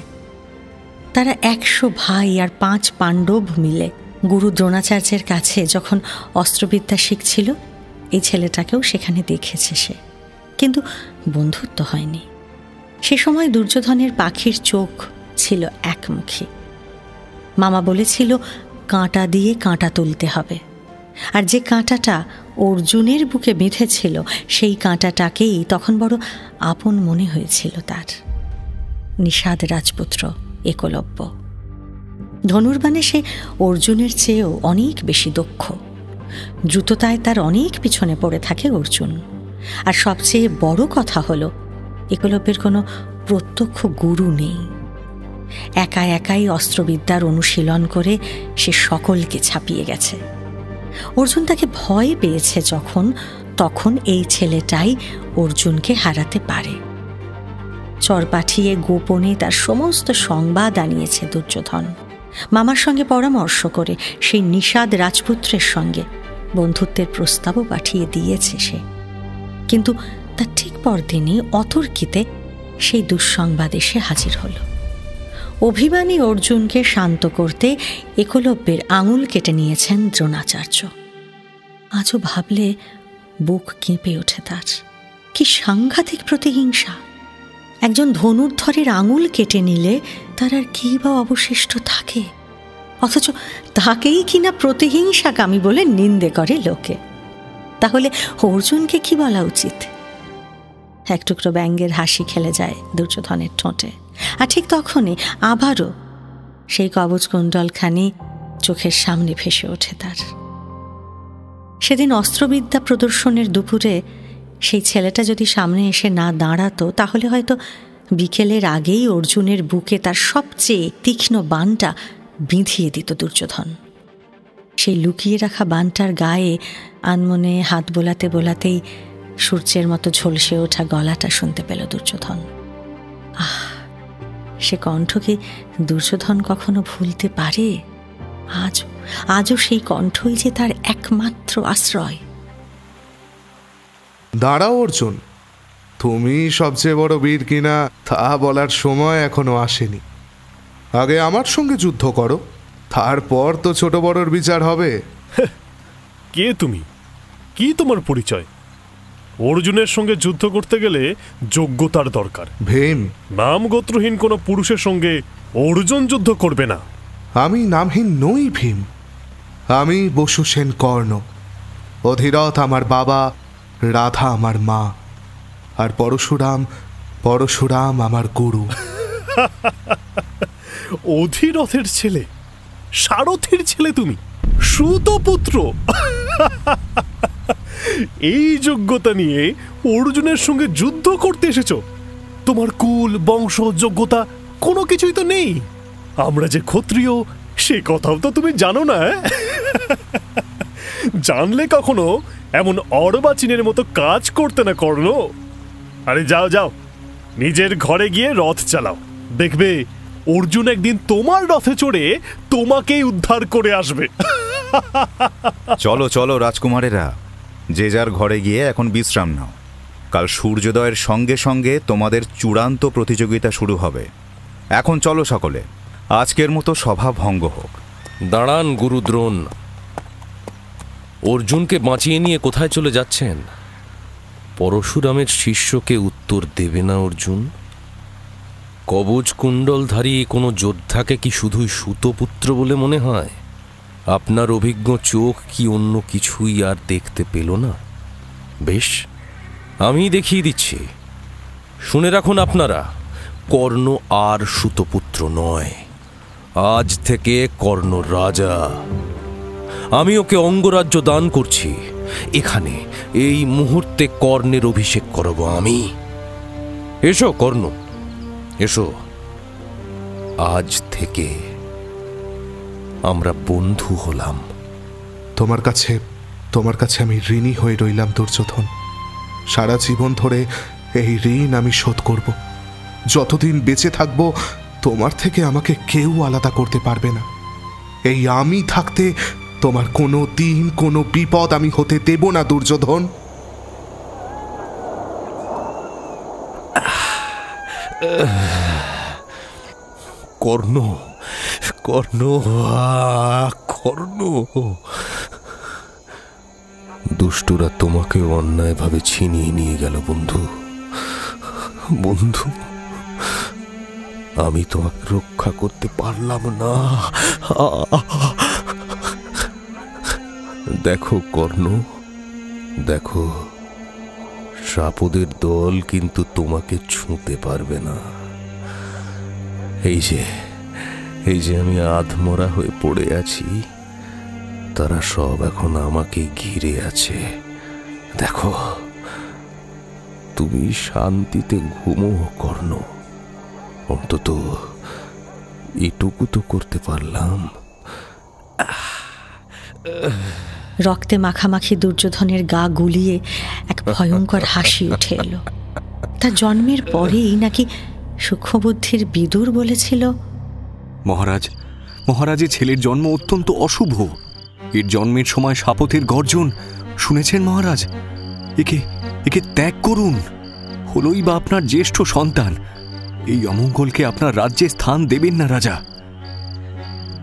তারা 100 ভাই আর 5 পাণ্ডব মিলে গুরু দ্রোণাচার্যের কাছে যখন অস্ত্রবিদ্যা শিখছিল, এই ছেলেটাকেও সেখানে দেখেছে সে, কিন্তু বন্ধুত্ব হয়নি। সে সময় দুর্যোধনের পাখির চোখ ছিল একমুখী। মামা বলেছিল কাঁটা দিয়ে কাঁটা তুলতে হবে, আর যে কাঁটাটা অর্জুনের বুকে বেঁধেছিল সেই কাঁটাটাকেই তখন বড় আপন মনে হয়েছিল তার। নিষাদ রাজপুত্র একলব্য। ধনুর্বাণে সে অর্জুনের চেয়েও অনেক বেশি দক্ষ। দ্রুততায় তার অনেক পিছনে পড়ে থাকে অর্জুন। আর সবচেয়ে বড় কথা হলো, একলব্যের কোনো প্রত্যক্ষ গুরু নেই। একা একাই অস্ত্রবিদ্যার অনুশীলন করে সে সকলকে ছাপিয়ে গেছে। অর্জুন তাকে ভয় পেয়েছে যখন, তখন এই ছেলেটাই অর্জুনকে হারাতে পারে। চর পাঠিয়ে গোপনে তার সমস্ত সংবাদ আনিয়েছে দুর্যোধন। মামার সঙ্গে পরামর্শ করে সেই নিষাদ রাজপুত্রের সঙ্গে বন্ধুত্বের প্রস্তাবও পাঠিয়ে দিয়েছে সে। কিন্তু তার ঠিক পরদিনই অতর্কিতে সেই দুঃসংবাদ এসে হাজির হল। অভিমানী অর্জুনকে শান্ত করতে একলব্যের আঙুল কেটে নিয়েছেন দ্রোণাচার্য। আজও ভাবলে বুক কেঁপে ওঠে তার। কি সাংঘাতিক প্রতিহিংসা! একজন ধনুর্ধরের আঙুল কেটে নিলে তার আর কি বা অবশিষ্ট থাকে, অথচ তাকেই কিনা প্রতিহিংসাকামী বলে নিন্দে করে লোকে। তাহলে অর্জুনকে কি বলা উচিত? এক টুকরো ব্যঙ্গের হাসি খেলে যায় দুর্যোধনের ঠোঁটে। আর ঠিক তখনই আবারও সেই কবচ কুণ্ডলখানি চোখের সামনে ভেসে ওঠে তার। সেদিন অস্ত্রবিদ্যা প্রদর্শনের দুপুরে সেই ছেলেটা যদি সামনে এসে না দাঁড়াতো, তাহলে হয়তো বিকেলের আগেই অর্জুনের বুকে তার সবচেয়ে তীক্ষ্ণ বাণটা বিঁধিয়ে দিত দুর্যোধন। সেই লুকিয়ে রাখা বাণটার গায়ে আনমনে হাত বোলাতে বোলাতেই সূর্যের মতো ঝলসে ওঠা গলাটা শুনতে পেল দুর্যোধন। আহ, সে কণ্ঠ কি দুর্যোধন কখনো ভুলতে পারে? আজও সেই কণ্ঠই যে তার একমাত্র আশ্রয়।
দাঁড়াও অর্জুন, তুমি সবচেয়ে বড় বীর কিনা তা বলার সময় এখনো আসেনি। আগে আমার সঙ্গে যুদ্ধ করো, তারপর তো ছোট বড়র বিচার হবে।
কে তুমি? কি তোমার পরিচয়? অর্জুনের সঙ্গে যুদ্ধ করতে গেলে যোগ্যতার দরকার।
ভীম।
নাম গোত্রহীন কোনো পুরুষের সঙ্গে অর্জুন যুদ্ধ করবে না।
আমি নামহীন নই ভীম, আমি বসু সেন কর্ণ। অধিরথ আমার বাবা, রাধা আমার মা, আর পরশুরাম আমার গুরু।
অধিরথের ছেলে, সারথীর ছেলে তুমি, সুতপুত্র। এই যোগ্যতা নিয়ে অর্জুনের সঙ্গে যুদ্ধ করতে এসেছো? তোমার কুল, বংশ, যোগ্যতা কোনো কিছুই তো নেই। আমরা যে ক্ষত্রিয় সে কথাও তো তুমি জানো না। জানলে কখনো এমন অর্বাচীনের মতো কাজ করতে না কর্ণ। আরে যাও যাও, নিজের ঘরে গিয়ে রথ চালাও, দেখবে অর্জুন একদিন তোমার রথে চড়ে তোমাকেই উদ্ধার করে আসবে।
চলো চলো রাজকুমারেরা, যে যার ঘরে গিয়ে এখন বিশ্রাম নাও। কাল সূর্যোদয়ের সঙ্গে সঙ্গে তোমাদের চূড়ান্ত প্রতিযোগিতা শুরু হবে। এখন চলো সকলে, আজকের মতো সভা ভঙ্গ হোক।
দাঁড়ান গুরু দ্রোণ, অর্জুনকে বাঁচিয়ে নিয়ে কোথায় চলে যাচ্ছেন? পরশুরামের শিষ্যকে উত্তর দেবে না অর্জুন? কবচ কুণ্ডলধারী কোনো যোদ্ধাকে কি শুধুই সুতপুত্র বলে মনে হয়? আপনার অভিজ্ঞ চোখ কি অন্য কিছুই আর দেখতে পেল না? বেশ, আমি দেখিয়ে দিচ্ছি। শুনে রাখুন আপনারা, কর্ণ আর সুতপুত্র নয়, আজ থেকে কর্ণ রাজা। আমি ওকে অঙ্গরাজ্য দান করছি। এখানে এই মুহূর্তে কর্ণের অভিষেক করব আমি। এসো কর্ণ, এসো। আজ থেকে আমরা বন্ধু হলাম।
তোমার কাছে আমি ঋণী হয়ে রইলাম দুর্যোধন। সারা জীবন ধরে এই ঋণ আমি শোধ করব। যতদিন বেঁচে থাকব তোমার থেকে আমাকে কেউ আলাদা করতে পারবে না। এই আমি থাকতে তোমার কোনো দিন কোনো বিপদ আমি হতে দেব না দুর্যোধন।
কর্ণ, কর্ণ, কর্ণ, দুষ্টুরা তোমাকে অন্যায়ভাবে ছিনিয়ে নিয়ে গেল বন্ধু। বন্ধু, আমি তোমাকে রক্ষা করতে পারলাম না। দেখো কর্ণ, দেখো, সাপদের দল কিন্তু তোমাকে ছুঁতে পারবে না। এই যে আমি আধমরা হয়ে পড়ে আছি, তারা সব এখন আমাকে ঘিরে আছে। দেখো, তুমি শান্তিতে ঘুমো কর্ণ। অন্তত এটুকু তো করতে পারলাম।
রক্তে মাখামাখি দুর্যোধনের গা গুলিয়ে এক ভয়ঙ্কর হাসি উঠে এলো। তার জন্মের পরেই নাকি সূক্ষ্মবুদ্ধির বিদুর বলেছিল,
মহারাজের ছেলের জন্ম অত্যন্ত অশুভ। এর জন্মের সময় শাপথের গর্জন শুনেছেন মহারাজ? একে ত্যাগ করুন। হলোই বা আপনার জ্যেষ্ঠ সন্তান, এই অমঙ্গলকে আপনার রাজ্যে স্থান দেবেন না রাজা।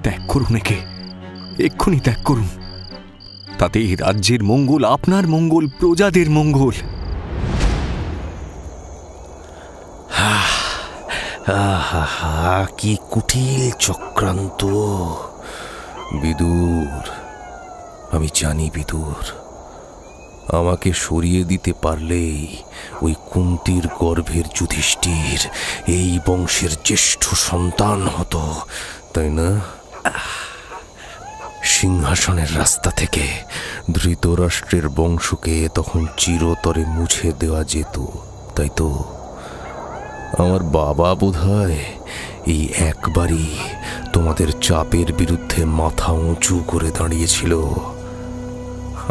ত্যাগ করুন, এক্ষুনি ত্যাগ করুন। তাতে এই রাজ্যের মঙ্গল, আপনার মঙ্গল, প্রজাদের মঙ্গল।
কি কুটিল চক্রান্ত! বিদুর, আমি জানি বিদুর, আমাকে সরিয়ে দিতে পারলেই ওই কুন্তির গর্ভের যুধিষ্ঠির এই বংশের জ্যেষ্ঠ সন্তান হতো, তাই না? সিংহাসনের রাস্তা থেকে ধৃতরাষ্ট্রের বংশকে তখন চিরতরে মুছে দেওয়া যেত, তাই তো? আমার বাবা বোধহয় এই একবারই তোমাদের চাপের বিরুদ্ধে মাথা উঁচু করে দাঁড়িয়েছিল,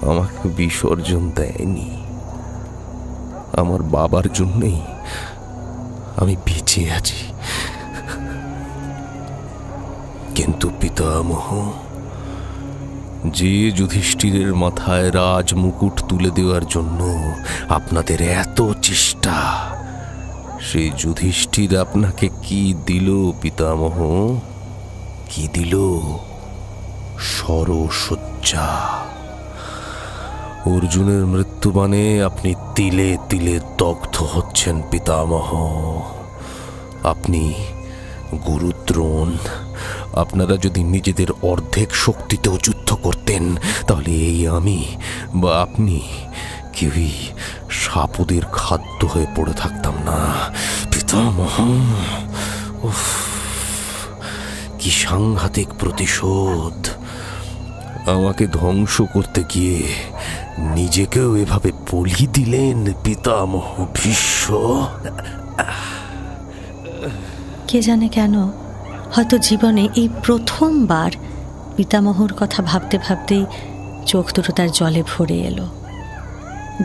আমাকে বিসর্জন দেয়নি। আমার বাবার জন্যই আমি বেঁচে আছি। কিন্তু পিতামহ, যে যুধিষ্ঠিরের মাথায় রাজ মুকুট তুলে দেওয়ার জন্য আপনাদের এত চেষ্টা, সেই যুধিষ্ঠির আপনাকে কি দিল পিতামহ? কি দিল? সরসজ্জা। অর্জুনের মৃত্যুবাণে আপনি তিলে তিলে দগ্ধ হচ্ছেন পিতামহ। আপনি গুরুদ্রোণ, আপনারা যদি নিজেদের অর্ধেক শক্তিতেও যুদ্ধ করতেন, তাহলে এই আমি বা আপনি কেউই সাপুদের খাদ্য হয়ে পড়ে থাকতাম না পিতামহ। উফ, কি সাংঘাতিক প্রতিশোধ! আমাকে ধ্বংস করতে গিয়ে নিজেকেও এভাবে বলি দিলেন পিতামহ ভীষ্ম।
কে জানে কেন, হয়তো জীবনে এই প্রথমবার পিতামহর কথা ভাবতে ভাবতেই চোখ দুটো তার জলে ভরে এলো।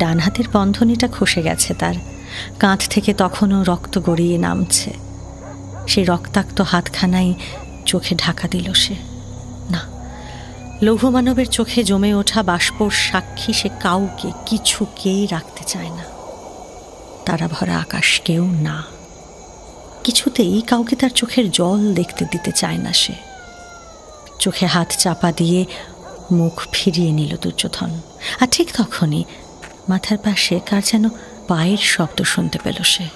ডান হাতের বন্ধনীটা খসে গেছে তার, কাঁধ থেকে তখনও রক্ত গড়িয়ে নামছে। সেই রক্তাক্ত হাতখানাই চোখে ঢাকা দিল সে। না, লৌহ মানবের চোখে জমে ওঠা বাষ্পর সাক্ষী সে কাউকে কিছুকেই রাখতে চায় না, তারা ভরা আকাশকেও না। কিছুতেই কাউকে তার চোখের জল দেখতে দিতে চায় না সে। চোখে হাত চাপা দিয়ে মুখ ফিরিয়ে নিল দুর্যোধন। আর ঠিক তখনই মাথার পাশে কার যেন পায়ের শব্দ শুনতে পেল সে।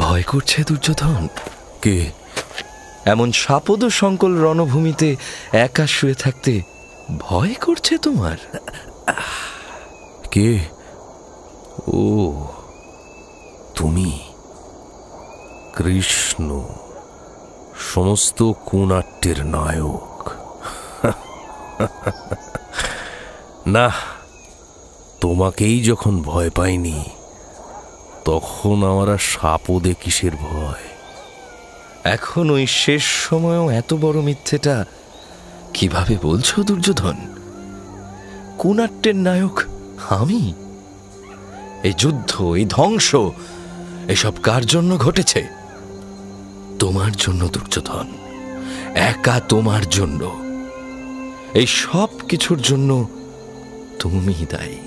ভয় করছে দুর্যোধন?
কে?
এমন সাপদ সংকল রণভূমিতে একা শুয়ে থাকতে ভয় করছে তোমার?
কে? ও তুমি কৃষ্ণ, সমস্ত কুনাট্যের নায়ক। না, তোমাকেই যখন ভয় পাইনি, তখন আমার আর সাপদে কিসের ভয়?
এখন ওই শেষ সময়েও এত বড় মিথ্যেটা কিভাবে বলছো দুর্যোধন? কুনাট্যের নায়ক আমি? এই যুদ্ধ, এই ধ্বংস, এসব কার জন্য ঘটেছে? তোমার জন্য দুর্যোধন, একা তোমার জন্য। এই সব কিছুর জন্য তুমি দায়ী।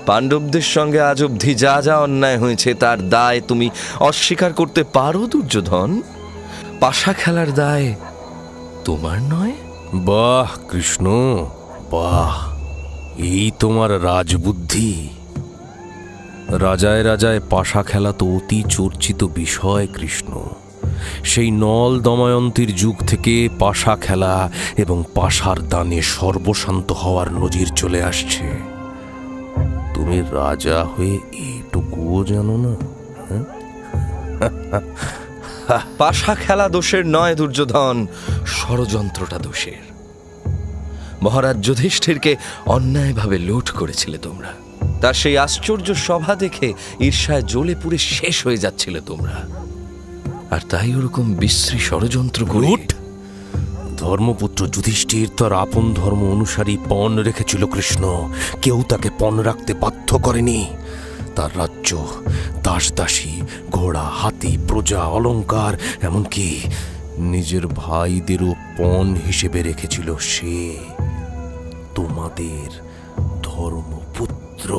পাণ্ডবদের সঙ্গে আজ অবধি যা যা অন্যায় হয়েছে তার দায় তুমি অস্বীকার করতে পারো দুর্যোধন? পাশা খেলার দায় তোমার নয়?
বাহ কৃষ্ণ, বাহ! এই তোমার রাজবুদ্ধি। রাজায় রাজায় পাশা খেলা তো অতি চর্চিত বিষয় কৃষ্ণ। সেই নল দময়ন্তীর যুগ থেকে পাশা খেলা এবং পাশার দানে সর্বশান্ত হওয়ার নজির চলে আসছে। তুমি রাজা হয়ে এইটুকুও জানো না?
পাশা খেলা দোষের নয় দুর্যোধন, ষড়যন্ত্রটা দোষের। মহারাজ যুধিষ্ঠিরকে অন্যায়ভাবে লুট করেছিলে তোমরা। তার সেই আশ্চর্য সভা দেখে ঈর্ষায় জ্বলে পুড়ে শেষ হয়ে যাচ্ছিলে তোমরা। আর তাই ওরকম বিশ্রী ষড়যন্ত্র করে
ধর্মপুত্র যুধিষ্ঠির তার আপন ধর্ম অনুসারী পণ রেখেছিল কৃষ্ণ। কেউ তাকে পণ রাখতে বাধ্য করেনি। তার রাজ্য, দাসদাসী, ঘোড়া, হাতি, প্রজা, অলংকার, এমনকি নিজের ভাইদেরও পণ হিসেবে রেখেছিল সে, তোমাদের ধর্মপুত্র।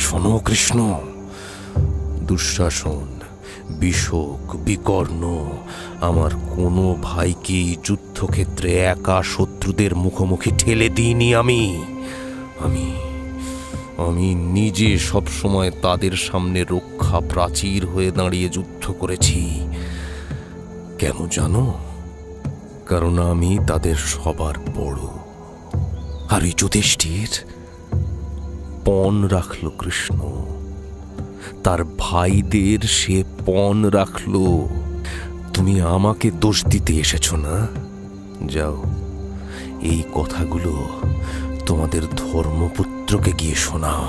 শোনো কৃষ্ণ, দুঃশাসন, বিশোক, বিকর্ণ, আমার কোনো ভাইকেই যুদ্ধক্ষেত্রে একা শত্রুদের মুখোমুখি ঠেলে দিইনি আমি। আমি নিজে সবসময় তাদের সামনে রক্ষা প্রাচীর হয়ে দাঁড়িয়ে যুদ্ধ করেছি। কেন জানো? কারণ আমি তাদের সবার বড়। আর এই যুধিষ্ঠির পণ রাখল কৃষ্ণ, তার ভাইদের সে পণ রাখল। তুমি আমাকে দোষ দিতে এসেছ না? যাও, এই কথাগুলো তোমাদের ধর্মপুত্রকে গিয়ে শোনাও,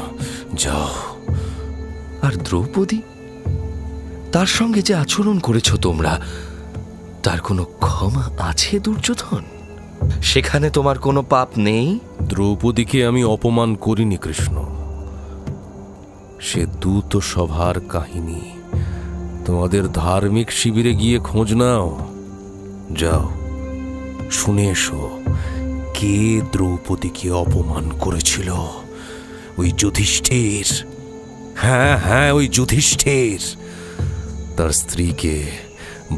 যাও।
আর দ্রৌপদী, তার সঙ্গে যে আচরণ করেছ তোমরা, তার কোনো ক্ষমা আছে দুর্যোধন? সেখানে তোমার কোনো পাপ নেই?
দ্রৌপদীকে আমি অপমান করিনি কৃষ্ণ। সে দূত সভার কাহিনী তোমাদের ধার্মিক শিবিরে গিয়ে খোঁজ নাও। যাও, শুনে এসো কে দ্রৌপদীকে অপমান করেছিল। ওই যুধিষ্ঠির। হ্যাঁ হ্যাঁ, ওই যুধিষ্ঠির তার স্ত্রীকে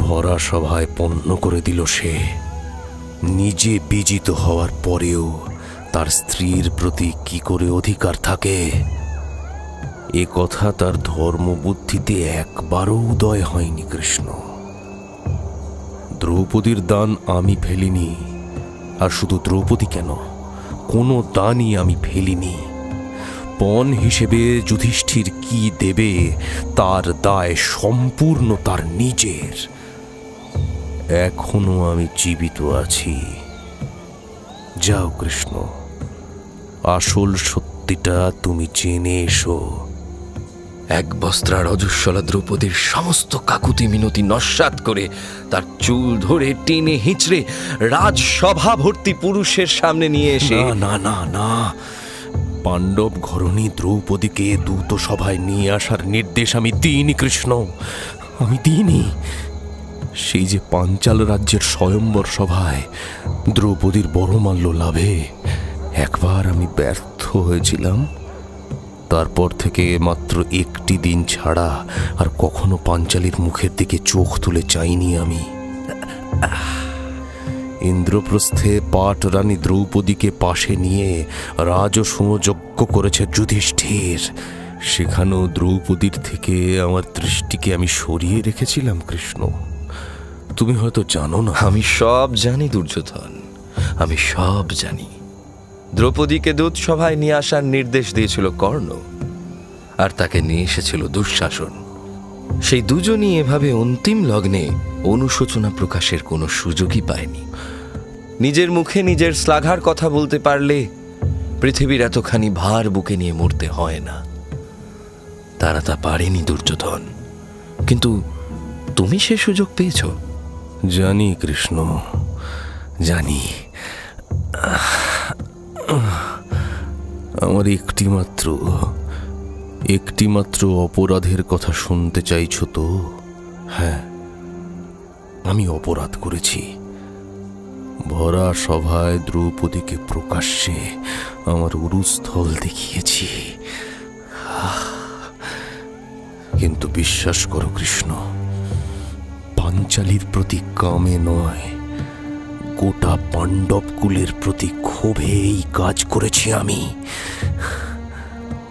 ভরা সভায় পণ্য করে দিল। সে নিজে বিজিত হওয়ার পরেও তার স্ত্রীর প্রতি কি করে অধিকার থাকে, এ কথা তার ধর্মবুদ্ধিতে একবারও উদয় হয়নি কৃষ্ণ। দ্রৌপদীর দান আমি ফেলিনি, আর শুধু দ্রৌপদী কেন, কোনো দানই আমি ফেলিনি। পণ হিসেবে যুধিষ্ঠির কি দেবে তার দায় সম্পূর্ণ তার নিজের। এখনো আমি জীবিত আছি। যাও কৃষ্ণ, আসল সত্যিটা তুমি জেনে এসো।
এক বস্ত্রার অজস্বলা দ্রৌপদীর সমস্ত কাকুতি মিনতি নস্যাৎ করে তার চুল ধরে টেনে হিঁচড়ে রাজসভা ভর্তি পুরুষের সামনে নিয়ে এসে,
না না না, পাণ্ডব ঘরণী দ্রৌপদীকে দূত সভায় নিয়ে আসার নির্দেশ আমি দিইনি কৃষ্ণ, আমি দিইনি। সেই যে পাঞ্চাল রাজ্যের স্বয়ম্বর সভায় দ্রৌপদীর বড়মাল্য লাভে একবার আমি ব্যর্থ হয়েছিলাম, তারপর থেকে মাত্র একটি দিন ছাড়া আর কখনো পাঞ্চালীর মুখের দিকে চোখ তুলে চাইনি আমি। ইন্দ্রপ্রস্থে পাট রানী দ্রৌপদীকে পাশে নিয়ে রাজসূয়যজ্ঞ করেছে যুধিষ্ঠির। সেখানেও দ্রৌপদীর থেকে আমার দৃষ্টিকে আমি সরিয়ে রেখেছিলাম কৃষ্ণ, তুমি হয়তো জানো না।
আমি সব জানি দুর্যোধন, আমি সব জানি। দ্রৌপদীকে দূত সভায় নিয়ে আসার নির্দেশ দিয়েছিল কর্ণ, আর তাকে নিয়ে এসেছিল দুঃশাসন। সেই দুজনই এভাবে অন্তিম লগ্নে অনুশোচনা প্রকাশের কোনো সুযোগই পায়নি। নিজের মুখে নিজের শ্লাঘার কথা বলতে পারলে পৃথিবীর এতখানি ভার বুকে নিয়ে মরতে হয় না। তারা তা পারেনি দুর্যোধন, কিন্তু তুমি সে সুযোগ পেয়েছ।
জানি কৃষ্ণ, জানি। আমার একটিমাত্র অপরাধের কথা শুনতে চাইছ তো? হ্যাঁ, আমি অপরাধ করেছি। ভরা সভায় দ্রৌপদীকে প্রকাশ্যে আমার উরুস্থল দেখিয়েছি, কিন্তু বিশ্বাস করো কৃষ্ণ, পাঞ্চালীর প্রতি কামে নয়, গোটা পাণ্ডব কুলের প্রতি ক্ষোভে এই কাজ করেছি আমি।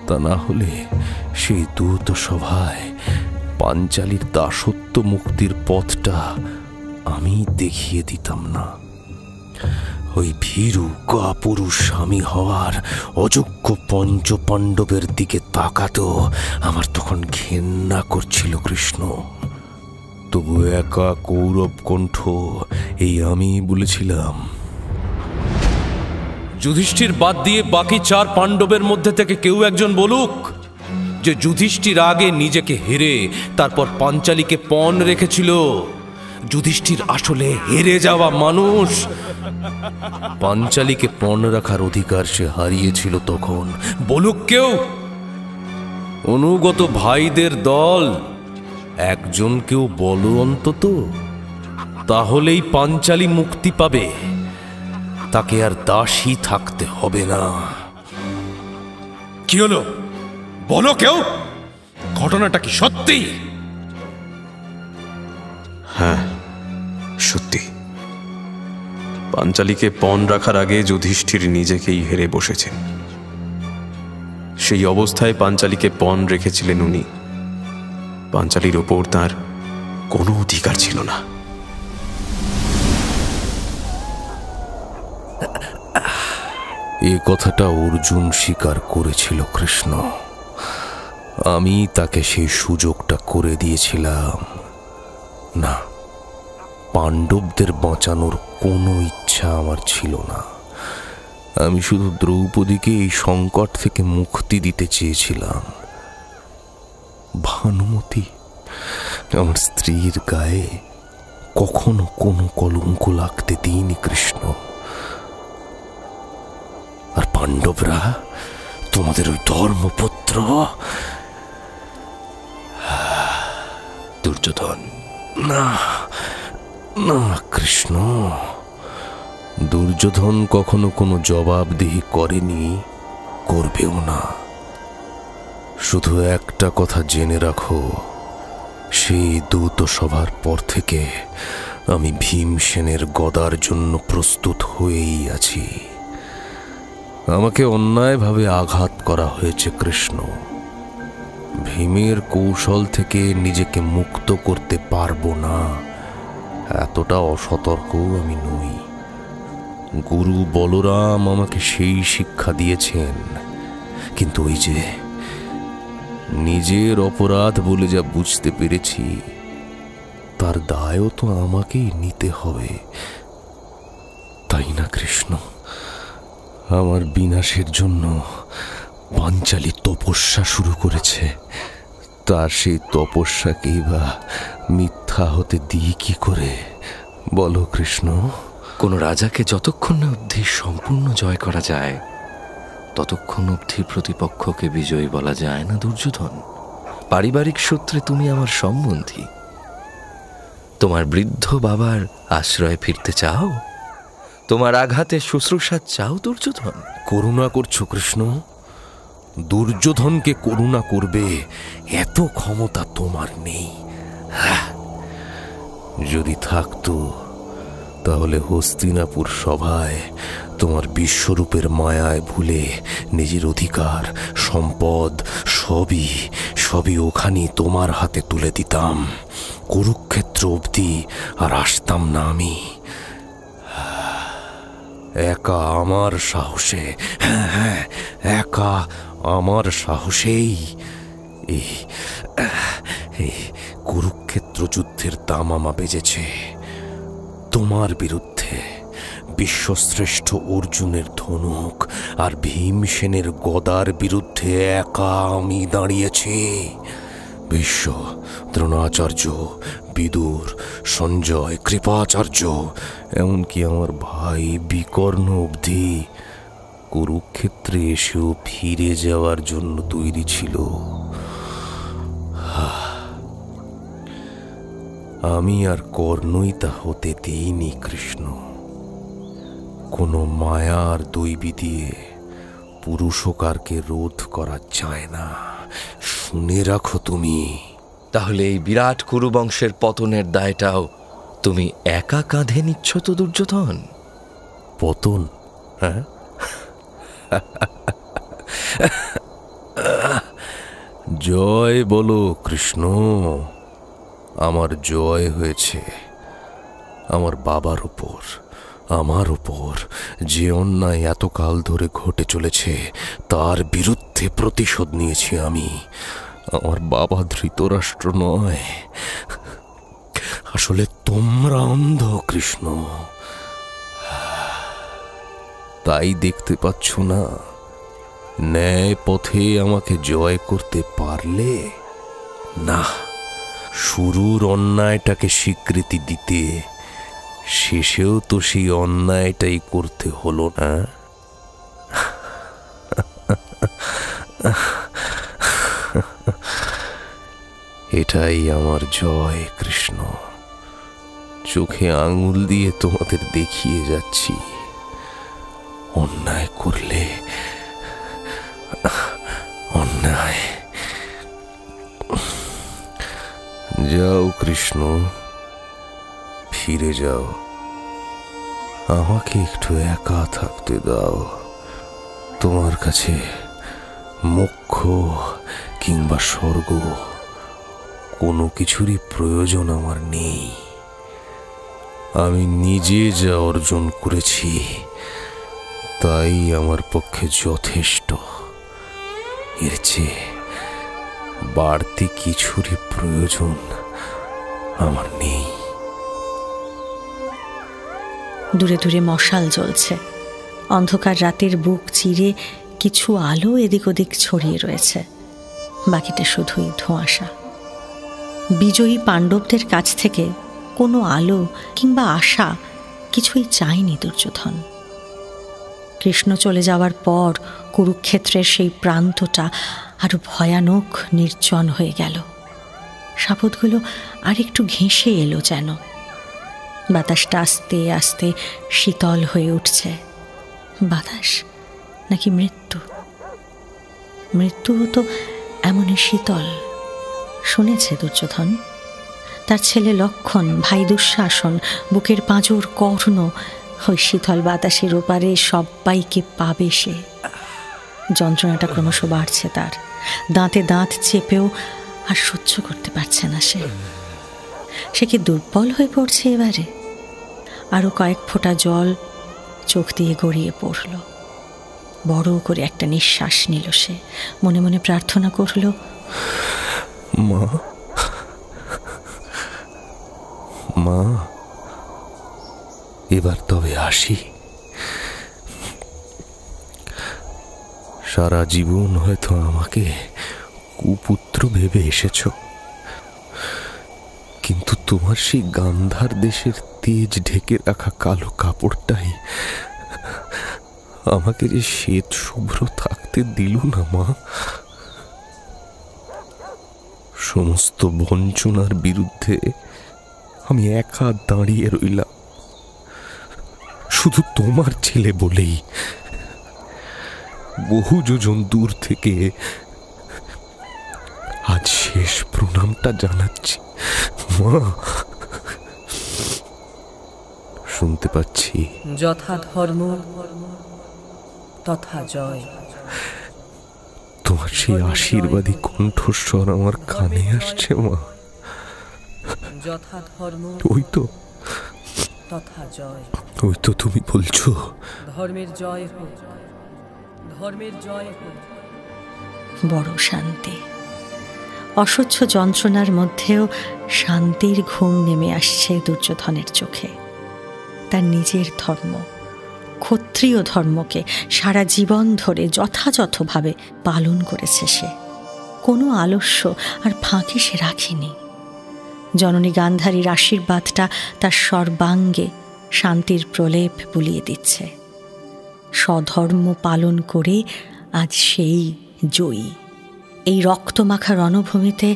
তা না হলে সেই দূত সভায় পাঞ্চালীর দাসত্ব মুক্তির পথটা আমি দেখিয়ে দিতাম না। ওই ভীরু কাপুরুষ স্বামী হওয়ার অযোগ্য পঞ্চ পাণ্ডবের দিকে তাকাতো আমার তখন ঘেন্না করছিল কৃষ্ণ। তবু একা কৌরব কণ্ঠ এই আমি বলেছিলাম, যুধিষ্ঠির বাদ দিয়ে বাকি 4 পাণ্ডবের মধ্যে থেকে কেউ একজন বলুক যে যুধিষ্ঠির আগে নিজেকে হেরে তারপর পাঞ্চালীকে পণ রেখেছিল। যুধিষ্ঠির আসলে হেরে যাওয়া মানুষ। পাঞ্চালীকে পণ রাখার অধিকার সে হারিয়েছিল তখন। বলুক কেউ। অনুগত ভাইদের দল একজন কেউ বলো অন্তত, তাহলেই পাঞ্চালী মুক্তি পাবে, তাকে আর দাসী থাকতে হবে না। কি হলো বলো কেউ, ঘটনাটা কি সত্যি?
হ্যাঁ সত্যি, পাঞ্চালীকে পণ রাখার আগে যুধিষ্ঠির নিজেকেই হেরে বসেছেন। সেই অবস্থায় পাঞ্চালীকে পণ রেখেছিলেন উনি। পাঞ্চালীর ওপর তার কোনো অধিকার ছিল না।
এ কথাটা অর্জুন স্বীকার করেছিল কৃষ্ণ, আমি তাকে সেই সুযোগটা করে দিয়েছিলাম। না, পাণ্ডবদের বাঁচানোর কোনো ইচ্ছা আমার ছিল না। আমি শুধু দ্রৌপদীকে এই সংকট থেকে মুক্তি দিতে চেয়েছিলাম। ভানুমতি আমার স্ত্রীর গায়ে কখনো কোনো কলঙ্ক লাগতে দিইনি কৃষ্ণ। আর পাণ্ডবরা তোমাদের ওই ধর্মপুত্র।
দুর্যোধন।
না না কৃষ্ণ, দুর্যোধন কখনো কোনো জবাবদিহি করেনি, করবেও না। শুধু একটা কথা জেনে রাখো, সেই দূত সভার পর থেকে আমি ভীমসেনের গদার জন্য প্রস্তুত হয়েই আছি। আমাকে অন্যায়ভাবে আঘাত করা হয়েছে কৃষ্ণ। ভীমের কৌশল থেকে নিজেকে মুক্ত করতে পারবো না, এতটা অসতর্কও আমি নই। গুরু বলরাম আমাকে সেই শিক্ষা দিয়েছেন, কিন্তু ওই যে নিজের অপরাধ বলে যা বুঝতে পেরেছি, তার দায়ও তো আমাকেই নিতে হবে, তাই না কৃষ্ণ? আমার বিনাশের জন্য পাঞ্চালী তপস্যা শুরু করেছে, তার সেই তপস্যাকেই বা মিথ্যা হতে দিই কি করে, বলো কৃষ্ণ?
কোনো রাজাকে যতক্ষণ না অবধি সম্পূর্ণ জয় করা যায়, ততক্ষণ অবধি প্রতিপক্ষকে বিজয়ী বলা যায় না দুর্যোধন। পারিবারিক সূত্রে তুমি আমার সম্বন্ধী। তোমার বৃদ্ধ বাবার আশ্রয়ে ফিরতে চাও? তোমার আঘাতে শুশ্রূষা চাও দুর্যোধন?
করুণা করছো কৃষ্ণ? দুর্যোধনকে করুণা করবে এত ক্ষমতা তোমার নেই। যদি থাকতো তাহলে হস্তিনাপুর সভায় তোমার বিশ্বরূপের মায়ায় ভুলে নিজের অধিকার, সম্পদ সবই ওখানে তোমার হাতে তুলে দিতাম। কুরুক্ষেত্র অবধি আর আসতাম না আমি। একা আমার সাহসে, একা আমার সাহসেই এই কুরুক্ষেত্র যুদ্ধের দামামা বেজেছে। তোমার বিরুদ্ধে বিশ্বশ্রেষ্ঠ অর্জুনের ধনুক আর ভীমসেনের গদার বিরুদ্ধে একা আমি দাঁড়িয়েছি। ভীষ্ম, দ্রোণাচার্য, বিদুর, সঞ্জয়, কৃপাচার্য, এমনকি আমার ভাই বিকর্ণ অবধি কুরুক্ষেত্রে এসেও ফিরে যাওয়ার জন্য তৈরি ছিল। আমি আর কর্ণই তা হতে দিইনি কৃষ্ণ। কোনো মায়ার দৈবী দিয়ে পুরুষকারকে রোধ করা যায় না, শুনে রাখো তুমি।
তাহলে এই বিরাট কুরুবংশের পতনের দায়টাও তুমি একা কাঁধে নিচ্ছ তো দুর্যোধন?
পতন? হ্যাঁ, জয় বলো কৃষ্ণ। আমার জয় হয়েছে আমার বাবার উপর, আমার উপর যে অন্যায় এতকাল ধরে ঘটে চলেছে তার বিরুদ্ধে প্রতিশোধ নিয়েছি আমি। আমার বাবা ধৃতরাষ্ট্র নয়, আসলে তোমরা অন্ধ কৃষ্ণ। তাই দেখতে পাচ্ছ না, ন্যায় পথে আমাকে জয় করতে পারলে না, শুরুর অন্যায়টাকে স্বীকৃতি দিতে শেষেও তো সেই অন্যায়টাই করতে হলো না। এটাই আমার জয় কৃষ্ণ। চোখে আঙুল দিয়ে তোমাদের দেখিয়ে যাচ্ছি, অন্যায় করলে অন্যায়। যাও কৃষ্ণ, ফিরে যাও, আমাকে একটু একা থাকতে দাও। তোমার কাছে মোক্ষ কিংবা স্বর্গ কোনো কিছুরই প্রয়োজন আমার নেই। আমি নিজে যা অর্জন করেছি তাই আমার পক্ষে যথেষ্ট। এর চেয়ে বাড়তি কিছুরই প্রয়োজন আমার নেই।
দূরে দূরে মশাল জ্বলছে, অন্ধকার রাতের বুক চিরে কিছু আলো এদিক ওদিক ছড়িয়ে রয়েছে, বাকিটা শুধুই ধোঁয়াশা। বিজয়ী পাণ্ডবদের কাছ থেকে কোনো আলো কিংবা আশা কিছুই চায়নি দুর্যোধন। কৃষ্ণ চলে যাওয়ার পর কুরুক্ষেত্রের সেই প্রান্তটা আরো ভয়ানক নির্জন হয়ে গেল। শপথগুলো আর একটু ঘেঁষে এলো যেন। বাতাসটা আস্তে আস্তে শীতল হয়ে উঠছে। বাতাস নাকি মৃত্যু? মৃত্যুও তো এমনই শীতল। শুনেছে দুর্যোধন, তার ছেলে লক্ষণ, ভাই দুঃশাসন, বুকের পাঁজর কর্ণ ওই শীতল বাতাসের ওপারে সবাইকে পাবে সে। যন্ত্রণাটা ক্রমশ বাড়ছে তার, দাঁতে দাঁত চেপেও আর সহ্য করতে পারছে না সে কি দুর্বল হয়ে পড়ছে এবারে? আরও কয়েক ফোঁটা জল চোখ দিয়ে গড়িয়ে পড়ল। বড় করে একটা নিঃশ্বাস নিল সে, মনে মনে প্রার্থনা করল,
মা, মা, এবার তবে আসি। সারা জীবন হয়তো আমাকে কুপুত্র ভেবে এসেছ, কিন্তু তোমার সেই গান্ধার দেশের তেজ ঢেকে রাখা কালো কাপড়টাই আমাকে যে শ্বেত শুভ্র থাকতে দিল না মা। সমস্ত বঞ্চনার বিরুদ্ধে আমি একা দাঁড়িয়ে রইলাম, শুধু তোমার ছেলে বলেই। বহু যোজন দূর থেকে আজ শেষ প্রণামটা জানাচ্ছি মা। শুনতে পাচ্ছি
যথা ধর্ম তথা জয়।
তোমার সেই আশীর্বাদী কণ্ঠস্বর আমার কানে আসছে মা।
যথা ধর্ম
ওই তো,
তথা জয়।
ওই তো তুমি বলছো,
ধর্মের জয় হোক, ধর্মের জয় হোক।
বড় শান্তি। অসহ্য যন্ত্রণার মধ্যেও শান্তির ঘুম নেমে আসছে দুর্যোধনের চোখে। তার নিজের ধর্ম, ক্ষত্রিয় ধর্মকে সারা জীবন ধরে যথাযথভাবে পালন করেছে সে। কোনো আলস্য আর ফাঁকি সে রাখেনি। জননী গান্ধারীর আশীর্বাদটা তার সর্বাঙ্গে শান্তির প্রলেপ বুলিয়ে দিচ্ছে। স্বধর্ম পালন করে আজ সেই জয়ী। এই রক্তমাখা রণভূমিতে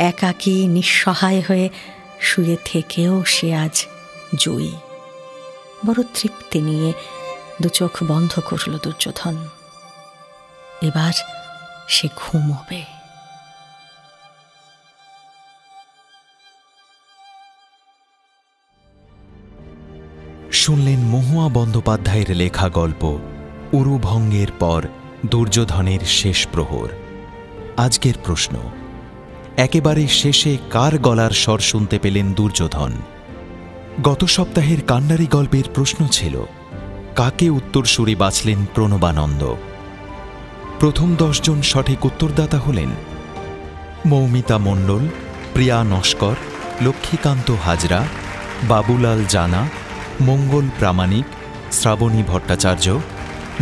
একাকী নিঃসহায় হয়ে শুয়ে থেকেও সে আজ জয়ী। বড় তৃপ্তি নিয়ে দু চোখ বন্ধ করল দুর্যোধন। এবার সে ঘুমোবে।
শুনলেন মহুয়া বন্দ্যোপাধ্যায়ের লেখা গল্প উরুভঙ্গের পর দুর্যোধনের শেষ প্রহর। আজকের প্রশ্ন, একেবারে শেষে কার গলার স্বর শুনতে পেলেন দুর্যোধন? গত সপ্তাহের কান্নারি গল্পের প্রশ্ন ছিল, কাকে উত্তরসূরি বাছলেন প্রণবানন্দ? প্রথম 10 জন সঠিক উত্তরদাতা হলেন মৌমিতা মণ্ডল, প্রিয়া নস্কর, লক্ষ্মীকান্ত হাজরা, বাবুলাল জানা, মঙ্গল প্রামাণিক, শ্রাবণী ভট্টাচার্য,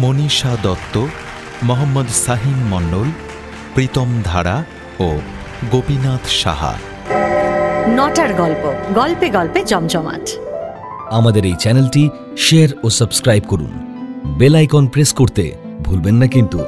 মনীষা দত্ত, মোহাম্মদ শাহিন মণ্ডল, প্রীতম ধারা ও গোপীনাথ সাহা।
নটার গল্প, গল্পে গল্পে জমজমাট।
আমাদের এই চ্যানেলটি শেয়ার ও সাবস্ক্রাইব করুন। বেল আইকন প্রেস করতে ভুলবেন না কিন্তু।